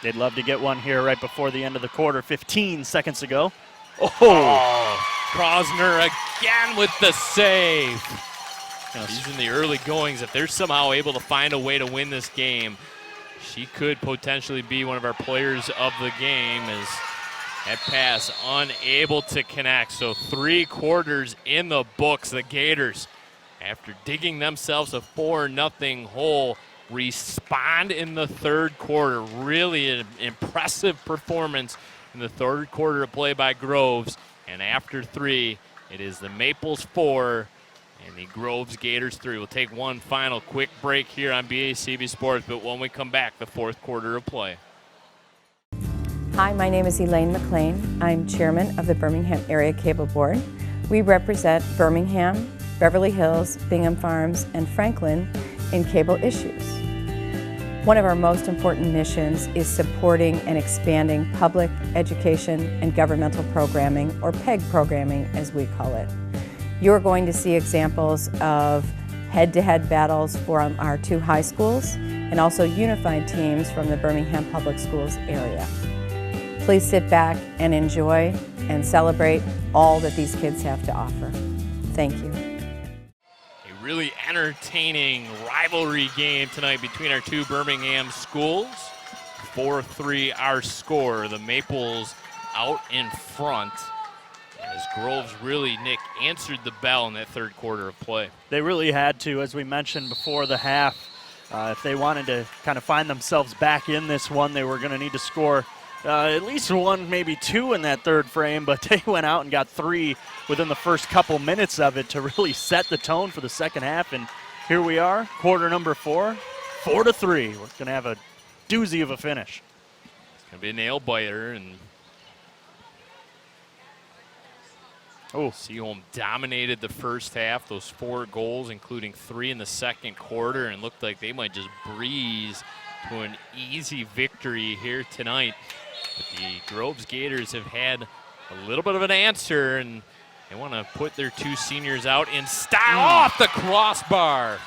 They'd love to get one here right before the end of the quarter, 15 seconds ago. Oh, Krosner again with the save. She's in the early goings. If they're somehow able to find a way to win this game, she could potentially be one of our players of the game, as that pass unable to connect. So 3 quarters in the books. The Gators, after digging themselves a 4-0 hole, respond in the third quarter. Really an impressive performance in the third quarter of play by Groves. And after 3, it is the Maples 4 and the Groves Gators 3. We'll take one final quick break here on BACB Sports, but when we come back, the fourth quarter of play. Hi, my name is Elaine McLean. I'm chairman of the Birmingham Area Cable Board. We represent Birmingham, Beverly Hills, Bingham Farms, and Franklin in cable issues. One of our most important missions is supporting and expanding public education and governmental programming, or PEG programming as we call it. You're going to see examples of head-to-head battles from our 2 high schools and also unified teams from the Birmingham Public Schools area. Please sit back and enjoy and celebrate all that these kids have to offer. Thank you. A really entertaining rivalry game tonight between our 2 Birmingham schools. 4-3 our score. The Maples out in front, as Groves really, Nick, answered the bell in that third quarter of play. They really had to, as we mentioned before the half. If they wanted to kind of find themselves back in this one, they were going to need to score at least 1, maybe 2 in that third frame, but they went out and got 3 within the first couple minutes of it to really set the tone for the second half. And here we are, quarter number 4, 4-3. We're going to have a doozy of a finish. It's going to be a nail biter, and Seaholm dominated the first half, those 4 goals, including 3 in the second quarter, and looked like they might just breeze to an easy victory here tonight. But the Groves Gators have had a little bit of an answer, and they want to put their 2 seniors out in style off the crossbar.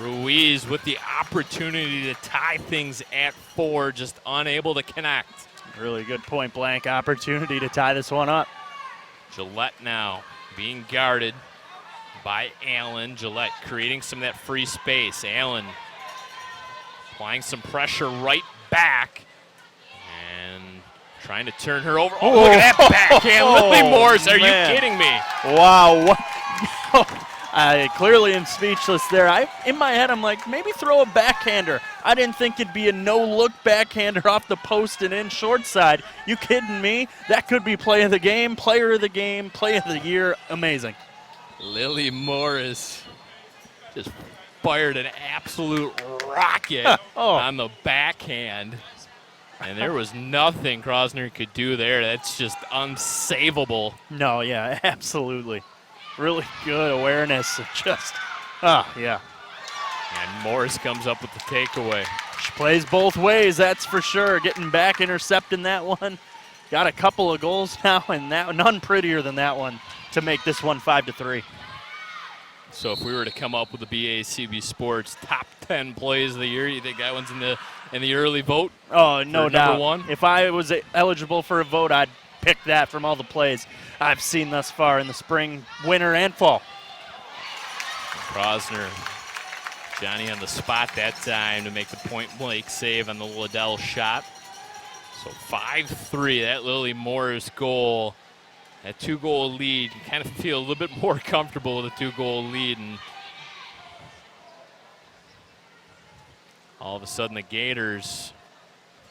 Ruiz with the opportunity to tie things at 4, just unable to connect. Really good point-blank opportunity to tie this one up. Gillette now being guarded by Allen. Gillette creating some of that free space. Allen applying some pressure right back and trying to turn her over. Oh, look at that backhand. Lily Morris, are you kidding me? Wow. I clearly am speechless there. In my head, I'm like, maybe throw a backhander. I didn't think it'd be a no-look backhander off the post and in short side. You kidding me? That could be play of the game, player of the game, play of the year. Amazing. Lily Morris just fired an absolute rocket on the backhand. And there was nothing Krosner could do there. That's just unsavable. No, yeah, absolutely. Really good awareness. Just, yeah. And Morris comes up with the takeaway. She plays both ways, that's for sure. Getting back, intercepting that one. Got a couple of goals now, and none prettier than that one to make this one 5-3. So if we were to come up with the BACB Sports top 10 plays of the year, you think that one's in the early vote? Oh, no doubt. Number one? If I was eligible for a vote, I'd pick that from all the plays I've seen thus far in the spring, winter, and fall. Krosner, Johnny on the spot that time to make the point-blank save on the Liddell shot. So 5-3, that Lily Moore's goal. That 2-goal lead, you kind of feel a little bit more comfortable with a 2-goal lead. And all of a sudden the Gators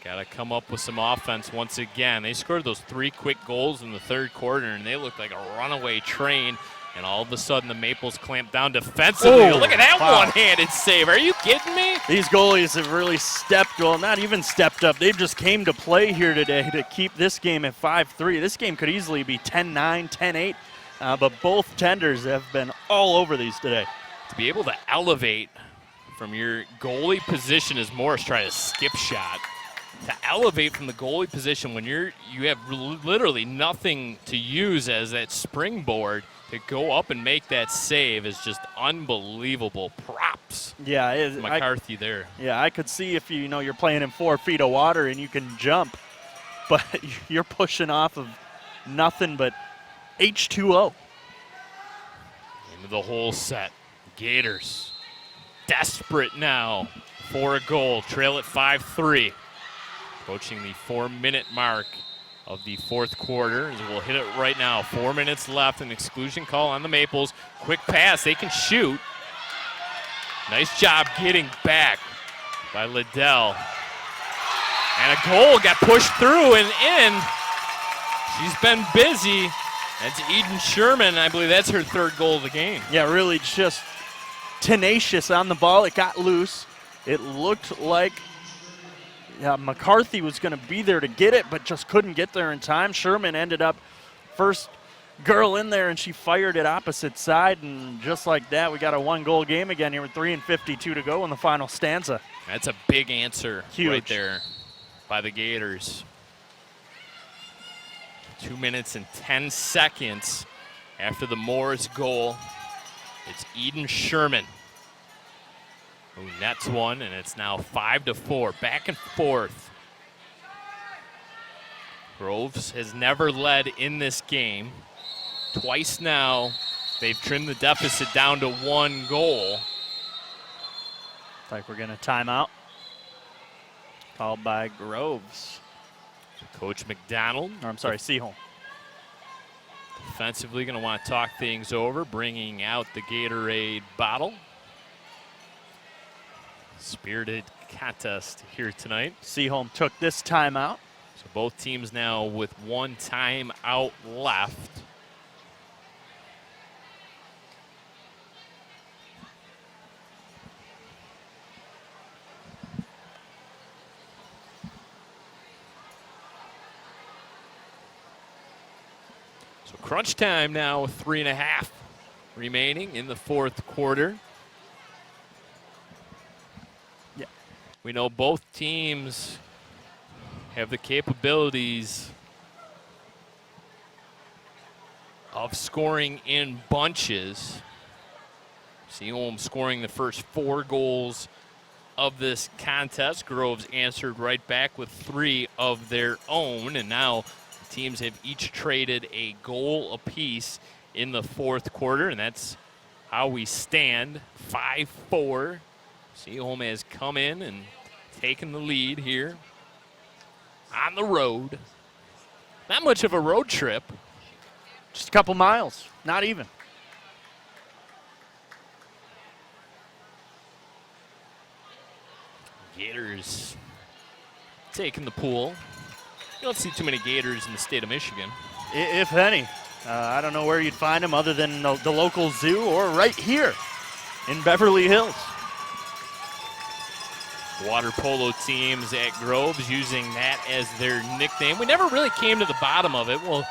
got to come up with some offense once again. They scored those 3 quick goals in the third quarter, and they looked like a runaway train. And all of a sudden the Maples clamped down defensively. Oh, look at that wow. one-handed save. Are you kidding me? These goalies have really not even stepped up. They've just came to play here today to keep this game at 5-3. This game could easily be 10-9, 10-8, but both tenders have been all over these today. To be able to elevate from your goalie position as Morris tried a skip shot, to elevate from the goalie position when you have literally nothing to use as that springboard to go up and make that save is just unbelievable. Props. Yeah, McCarthy there. Yeah, I could see if you're playing in 4 feet of water and you can jump, but you're pushing off of nothing but H2O. Into the whole set. Gators desperate now for a goal. Trail at 5-3. Approaching the 4-minute mark of the fourth quarter. We'll hit it right now. 4 minutes left. An exclusion call on the Maples. Quick pass. They can shoot. Nice job getting back by Liddell. And a goal got pushed through and in. She's been busy. That's Eden Sherman. I believe that's her 3rd goal of the game. Yeah, really just tenacious on the ball. It got loose. It looked like McCarthy was going to be there to get it, but just couldn't get there in time. Sherman ended up first girl in there, and she fired it opposite side, and just like that, we got a 1-goal game again here with 3:52 to go in the final stanza. That's a big answer. Huge. Right there by the Gators. 2 minutes and 10 seconds after the Moores goal. It's Eden Sherman who nets one, and it's now 5-4. Back and forth. Groves has never led in this game. Twice now, they've trimmed the deficit down to 1 goal. Looks like we're going to timeout. Called by Groves. Coach McDonald. Or, I'm sorry, Seaholm. Defensively going to want to talk things over, bringing out the Gatorade bottle. Spirited contest here tonight. Seaholm took this timeout. So both teams now with 1 timeout left. So crunch time now, 3.5 remaining in the fourth quarter. Yeah. We know both teams have the capabilities of scoring in bunches. Seaholm scoring the first 4 goals of this contest. Groves answered right back with 3 of their own, and now the teams have each traded a goal apiece in the fourth quarter, and that's how we stand. 5-4. Seaholm has come in and taken the lead here on the road. Not much of a road trip. Just a couple miles, not even. Gators taking the pool. You don't see too many Gators in the state of Michigan. If any. I don't know where you'd find them other than the local zoo or right here in Beverly Hills. Water polo teams at Groves using that as their nickname. We never really came to the bottom of it. Well,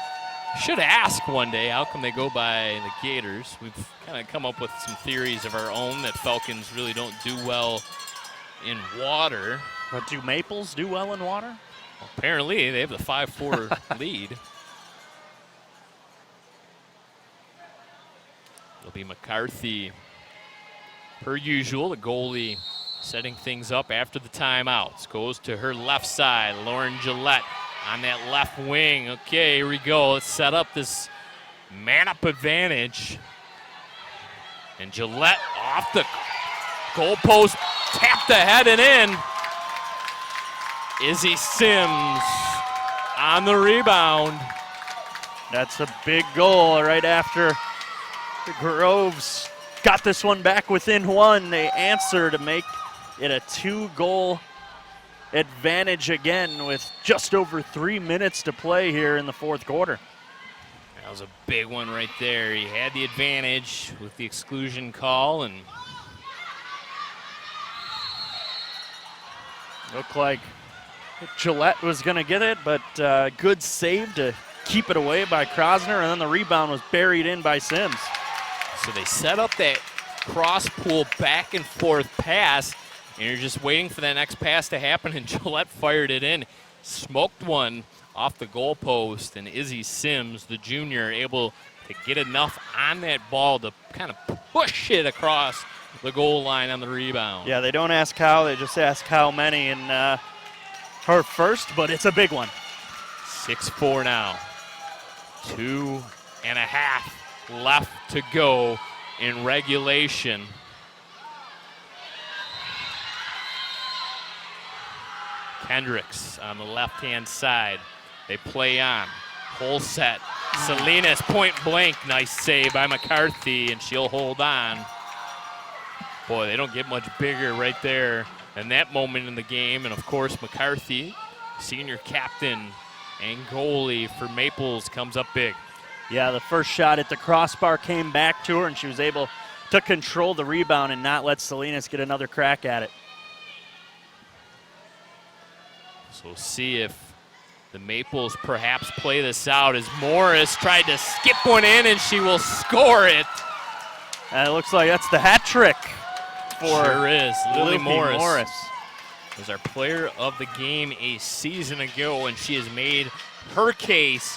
should ask one day how come they go by the Gators. We've kind of come up with some theories of our own that Falcons really don't do well in water. But do Maples do well in water? Well, apparently, they have the 5-4 lead. It'll be McCarthy, per usual, the goalie setting things up after the timeouts. Goes to her left side. Lauren Gillette on that left wing. Okay, here we go. Let's set up this man-up advantage. And Gillette off the goalpost, tapped ahead and in. Izzy Sims on the rebound. That's a big goal right after the Groves got this one back within one. They answer to make it a 2-goal advantage again with just over 3 minutes to play here in the fourth quarter. That was a big one right there. He had the advantage with the exclusion call, and looked like Gillette was going to get it, but good save to keep it away by Krosner, and then the rebound was buried in by Sims. so they set up that cross-pool back-and-forth pass, and you're just waiting for that next pass to happen, and Gillette fired it in. Smoked one off the goalpost, and Izzy Sims, the junior, able to get enough on that ball to kind of push it across the goal line on the rebound. Yeah, they don't ask how, they just ask how many, and her first, but it's a big one. 6-4 now. 2.5 left to go in regulation. Kendricks on the left-hand side. They play on. Whole set. Salinas point blank. Nice save by McCarthy, and she'll hold on. Boy, they don't get much bigger right there in that moment in the game. And, of course, McCarthy, senior captain and goalie for Maples, comes up big. Yeah, the first shot at the crossbar came back to her, and she was able to control the rebound and not let Salinas get another crack at it. So we'll see if the Maples perhaps play this out as Morris tried to skip one in, and she will score it. And it looks like that's the hat trick for Sure is. Lily Morris. Was our player of the game a season ago, and she has made her case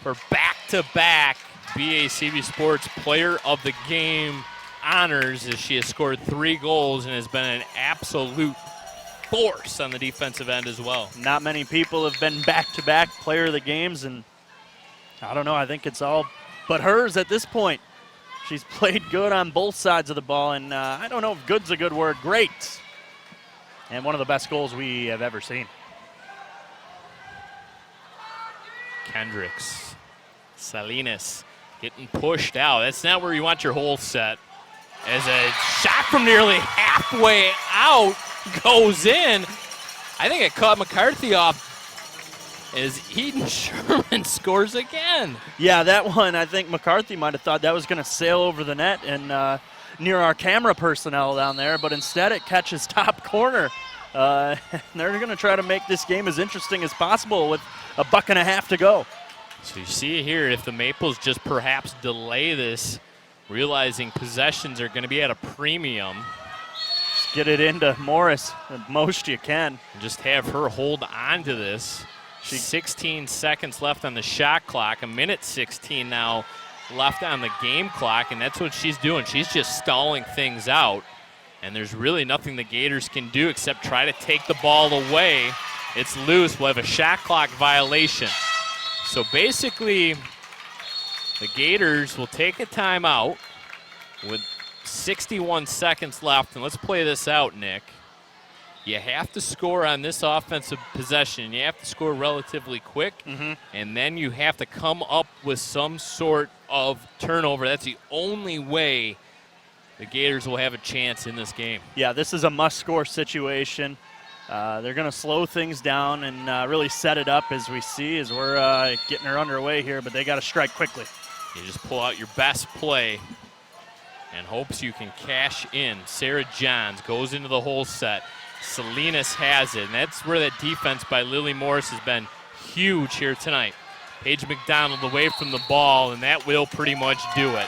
for back-to-back BACB Sports Player of the Game honors, as she has scored 3 goals and has been an absolute force on the defensive end as well. Not many people have been back-to-back player of the games, and I don't know, I think it's all but hers at this point. She's played good on both sides of the ball, and I don't know if good's a good word, great. And one of the best goals we have ever seen. Kendricks, Salinas getting pushed out. That's not where you want your whole set. As a shot from nearly halfway out goes in. I think it caught McCarthy off as Eden Sherman scores again. Yeah, that one, I think McCarthy might have thought that was going to sail over the net and near our camera personnel down there, but instead it catches top corner. They're going to try to make this game as interesting as possible with a buck and a half to go. So you see here, if the Maples just perhaps delay this, realizing possessions are going to be at a premium, Just get it into Morris the most you can. and just have her hold on to this. 16 seconds left on the shot clock, a minute 16 now left on the game clock, and that's what she's doing. She's just stalling things out, and there's really nothing the Gators can do except try to take the ball away. It's loose. We'll have a shot clock violation. So basically, the Gators will take a timeout with 61 seconds left, and let's play this out, Nick. You have to score on this offensive possession. You have to score relatively quick, and then you have to come up with some sort of turnover. That's the only way the Gators will have a chance in this game. Yeah, this is a must-score situation. They're going to slow things down and really set it up as we see as we're getting her underway here, but they got to strike quickly. You just pull out your best play and hopes you can cash in. Sarah Johns goes into the whole set. Salinas has it, and that's where that defense by Lily Morris has been huge here tonight. Paige McDonald away from the ball, and that will pretty much do it.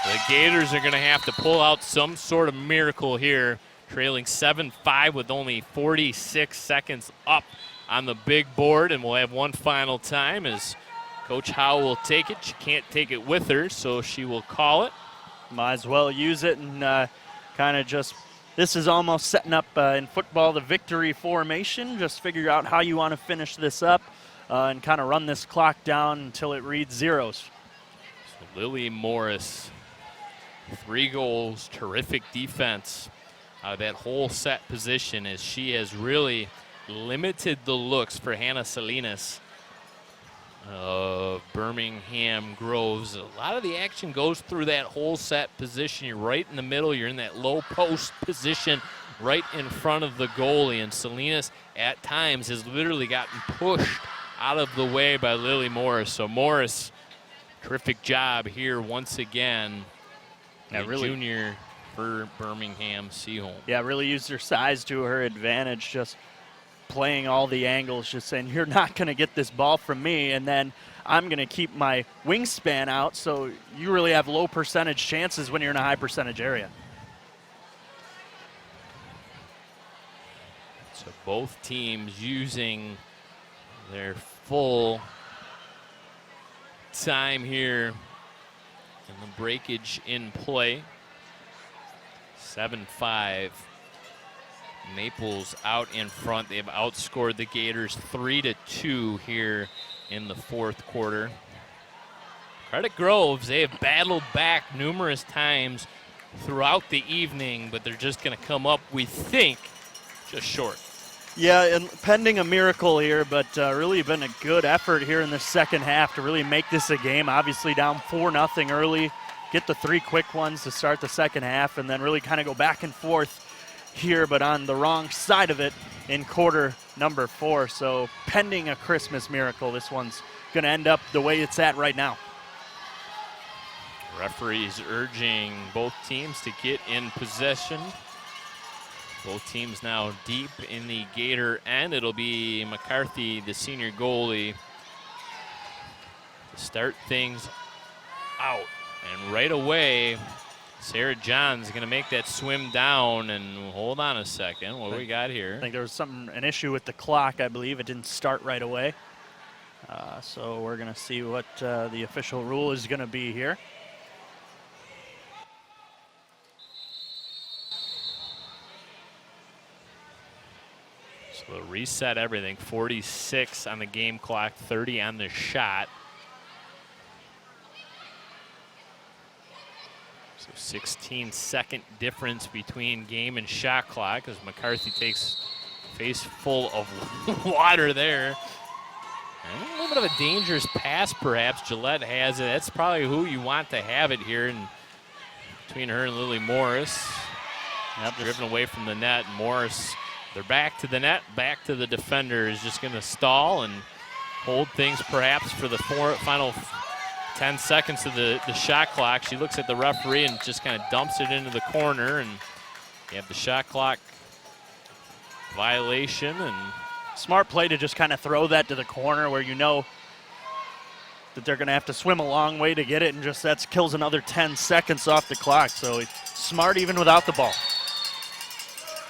The Gators are going to have to pull out some sort of miracle here, trailing 7-5 with only 46 seconds up on the big board, and we'll have one final time as Coach Howe will take it. She can't take it with her, so she will call it. Might as well use it and kind of just, this is almost setting up in football the victory formation. Just figure out how you want to finish this up and kind of run this clock down until it reads zeros. So Lily Morris, 3 goals, terrific defense out of that whole set position as she has really limited the looks for Hannah Salinas of Birmingham Groves. A lot of the action goes through that whole set position. You're right in the middle. You're in that low post position right in front of the goalie. And Salinas at times has literally gotten pushed out of the way by Lily Morris. So Morris, terrific job here once again. Yeah, really, junior for Birmingham Seaholm. Yeah, really used her size to her advantage, just playing all the angles, just saying, you're not going to get this ball from me, and then I'm going to keep my wingspan out, so you really have low percentage chances when you're in a high percentage area. So both teams using their full time here and the breakage in play. 7-5. Maples out in front. They've outscored the Gators 3-2 here in the fourth quarter. Credit Groves, they have battled back numerous times throughout the evening, but they're just going to come up, we think, just short. Yeah, and pending a miracle here, but really been a good effort here in the second half to really make this a game. Obviously down 4-0 early, get the 3 quick ones to start the second half, and then really kind of go back and forth here, but on the wrong side of it in quarter number 4. So pending a Christmas miracle, this one's going to end up the way it's at right now. Referees urging both teams to get in possession. Both teams now deep in the Gator end. It'll be McCarthy, the senior goalie, to start things out. And right away, Sarah John's going to make that swim down. And hold on a second, what do we got here? I think there was an issue with the clock, I believe. It didn't start right away. So we're going to see what the official rule is going to be here. So they'll reset everything. 46 on the game clock, 30 on the shot. So 16-second difference between game and shot clock as McCarthy takes face full of water there. And a little bit of a dangerous pass, perhaps. Gillette has it. That's probably who you want to have it here in between her and Lily Morris. Yep, driven away from the net. Morris, they're back to the net, back to the defender, is just going to stall and hold things perhaps for the final 10 seconds of the shot clock. She looks at the referee and just kind of dumps it into the corner, and you have the shot clock violation. And smart play to just kind of throw that to the corner where you know that they're going to have to swim a long way to get it, and just that kills another 10 seconds off the clock. So smart even without the ball.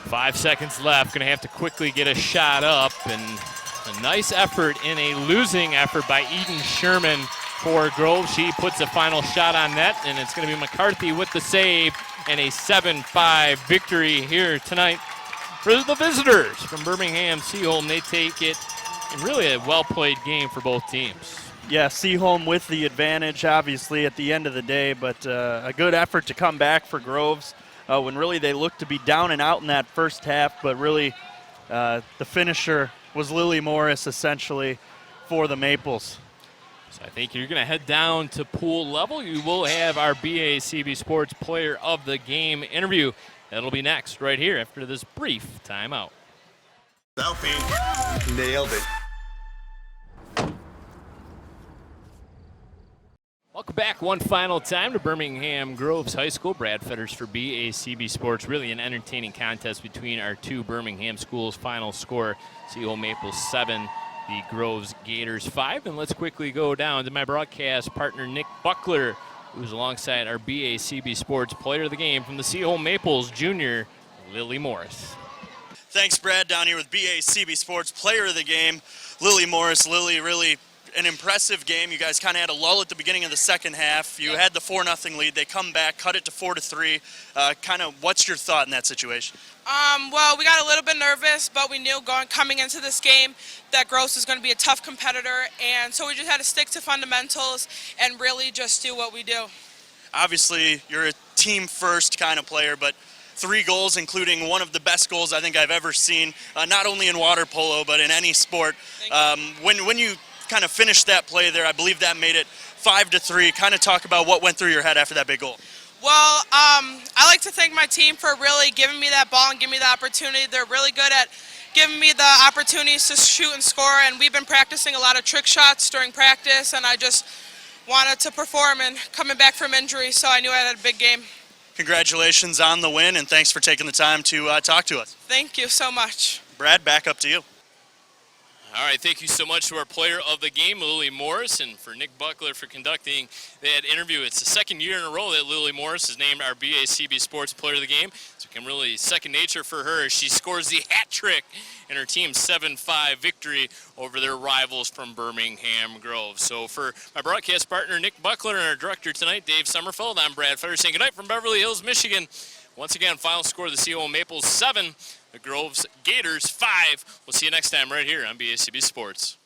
5 seconds left. Going to have to quickly get a shot up, and a nice effort in a losing effort by Eden Sherman for Grove. She puts a final shot on net, and it's going to be McCarthy with the save and a 7-5 victory here tonight for the visitors from Birmingham Seaholm. They take it in really a well-played game for both teams. Yeah, Seaholm with the advantage, obviously, at the end of the day, but a good effort to come back for Groves when really they looked to be down and out in that first half, but really the finisher was Lily Morris, essentially, for the Maples. So I think you're going to head down to pool level. You will have our BACB Sports Player of the Game interview. That'll be next right here after this brief timeout. Selfie. Nailed it. Welcome back one final time to Birmingham Groves High School. Brad Fetters for BACB Sports. Really an entertaining contest between our two Birmingham schools. Final score, Seaholm Maples 7, the Groves Gators 5. And let's quickly go down to my broadcast partner, Nick Buckler, who's alongside our BACB Sports Player of the Game from the Seaholm Maples, junior Lily Morris. Thanks, Brad. Down here with BACB Sports Player of the Game, Lily Morris. Lily really an impressive game. You guys kind of had a lull at the beginning of the second half. You had the 4-0 lead. They come back, cut it to 4-3. Kind of what's your thought in that situation? Well, we got a little bit nervous, but we knew coming into this game that Gross was going to be a tough competitor, and so we just had to stick to fundamentals and really just do what we do. Obviously, you're a team first kind of player, but 3 goals, including one of the best goals I think I've ever seen, not only in water polo, but in any sport. When you kind of finished that play there, I believe that made it 5-3. Kind of talk about what went through your head after that big goal. Well, I like to thank my team for really giving me that ball and giving me the opportunity. They're really good at giving me the opportunities to shoot and score, and we've been practicing a lot of trick shots during practice, and I just wanted to perform and coming back from injury, so I knew I had a big game. Congratulations on the win, and thanks for taking the time to talk to us. Thank you so much. Brad, back up to you. All right, thank you so much to our player of the game, Lily Morris, and for Nick Buckler for conducting that interview. It's the second year in a row that Lily Morris is named our BACB Sports Player of the Game. It's become really second nature for her as she scores the hat trick in her team's 7-5 victory over their rivals from Birmingham Grove. So for my broadcast partner, Nick Buckler, and our director tonight, Dave Sommerfeld, I'm Brad Fetter saying goodnight from Beverly Hills, Michigan. Once again, final score, the Seaholm Maples 7, the Grove's Gators 5. We'll see you next time right here on BACB Sports.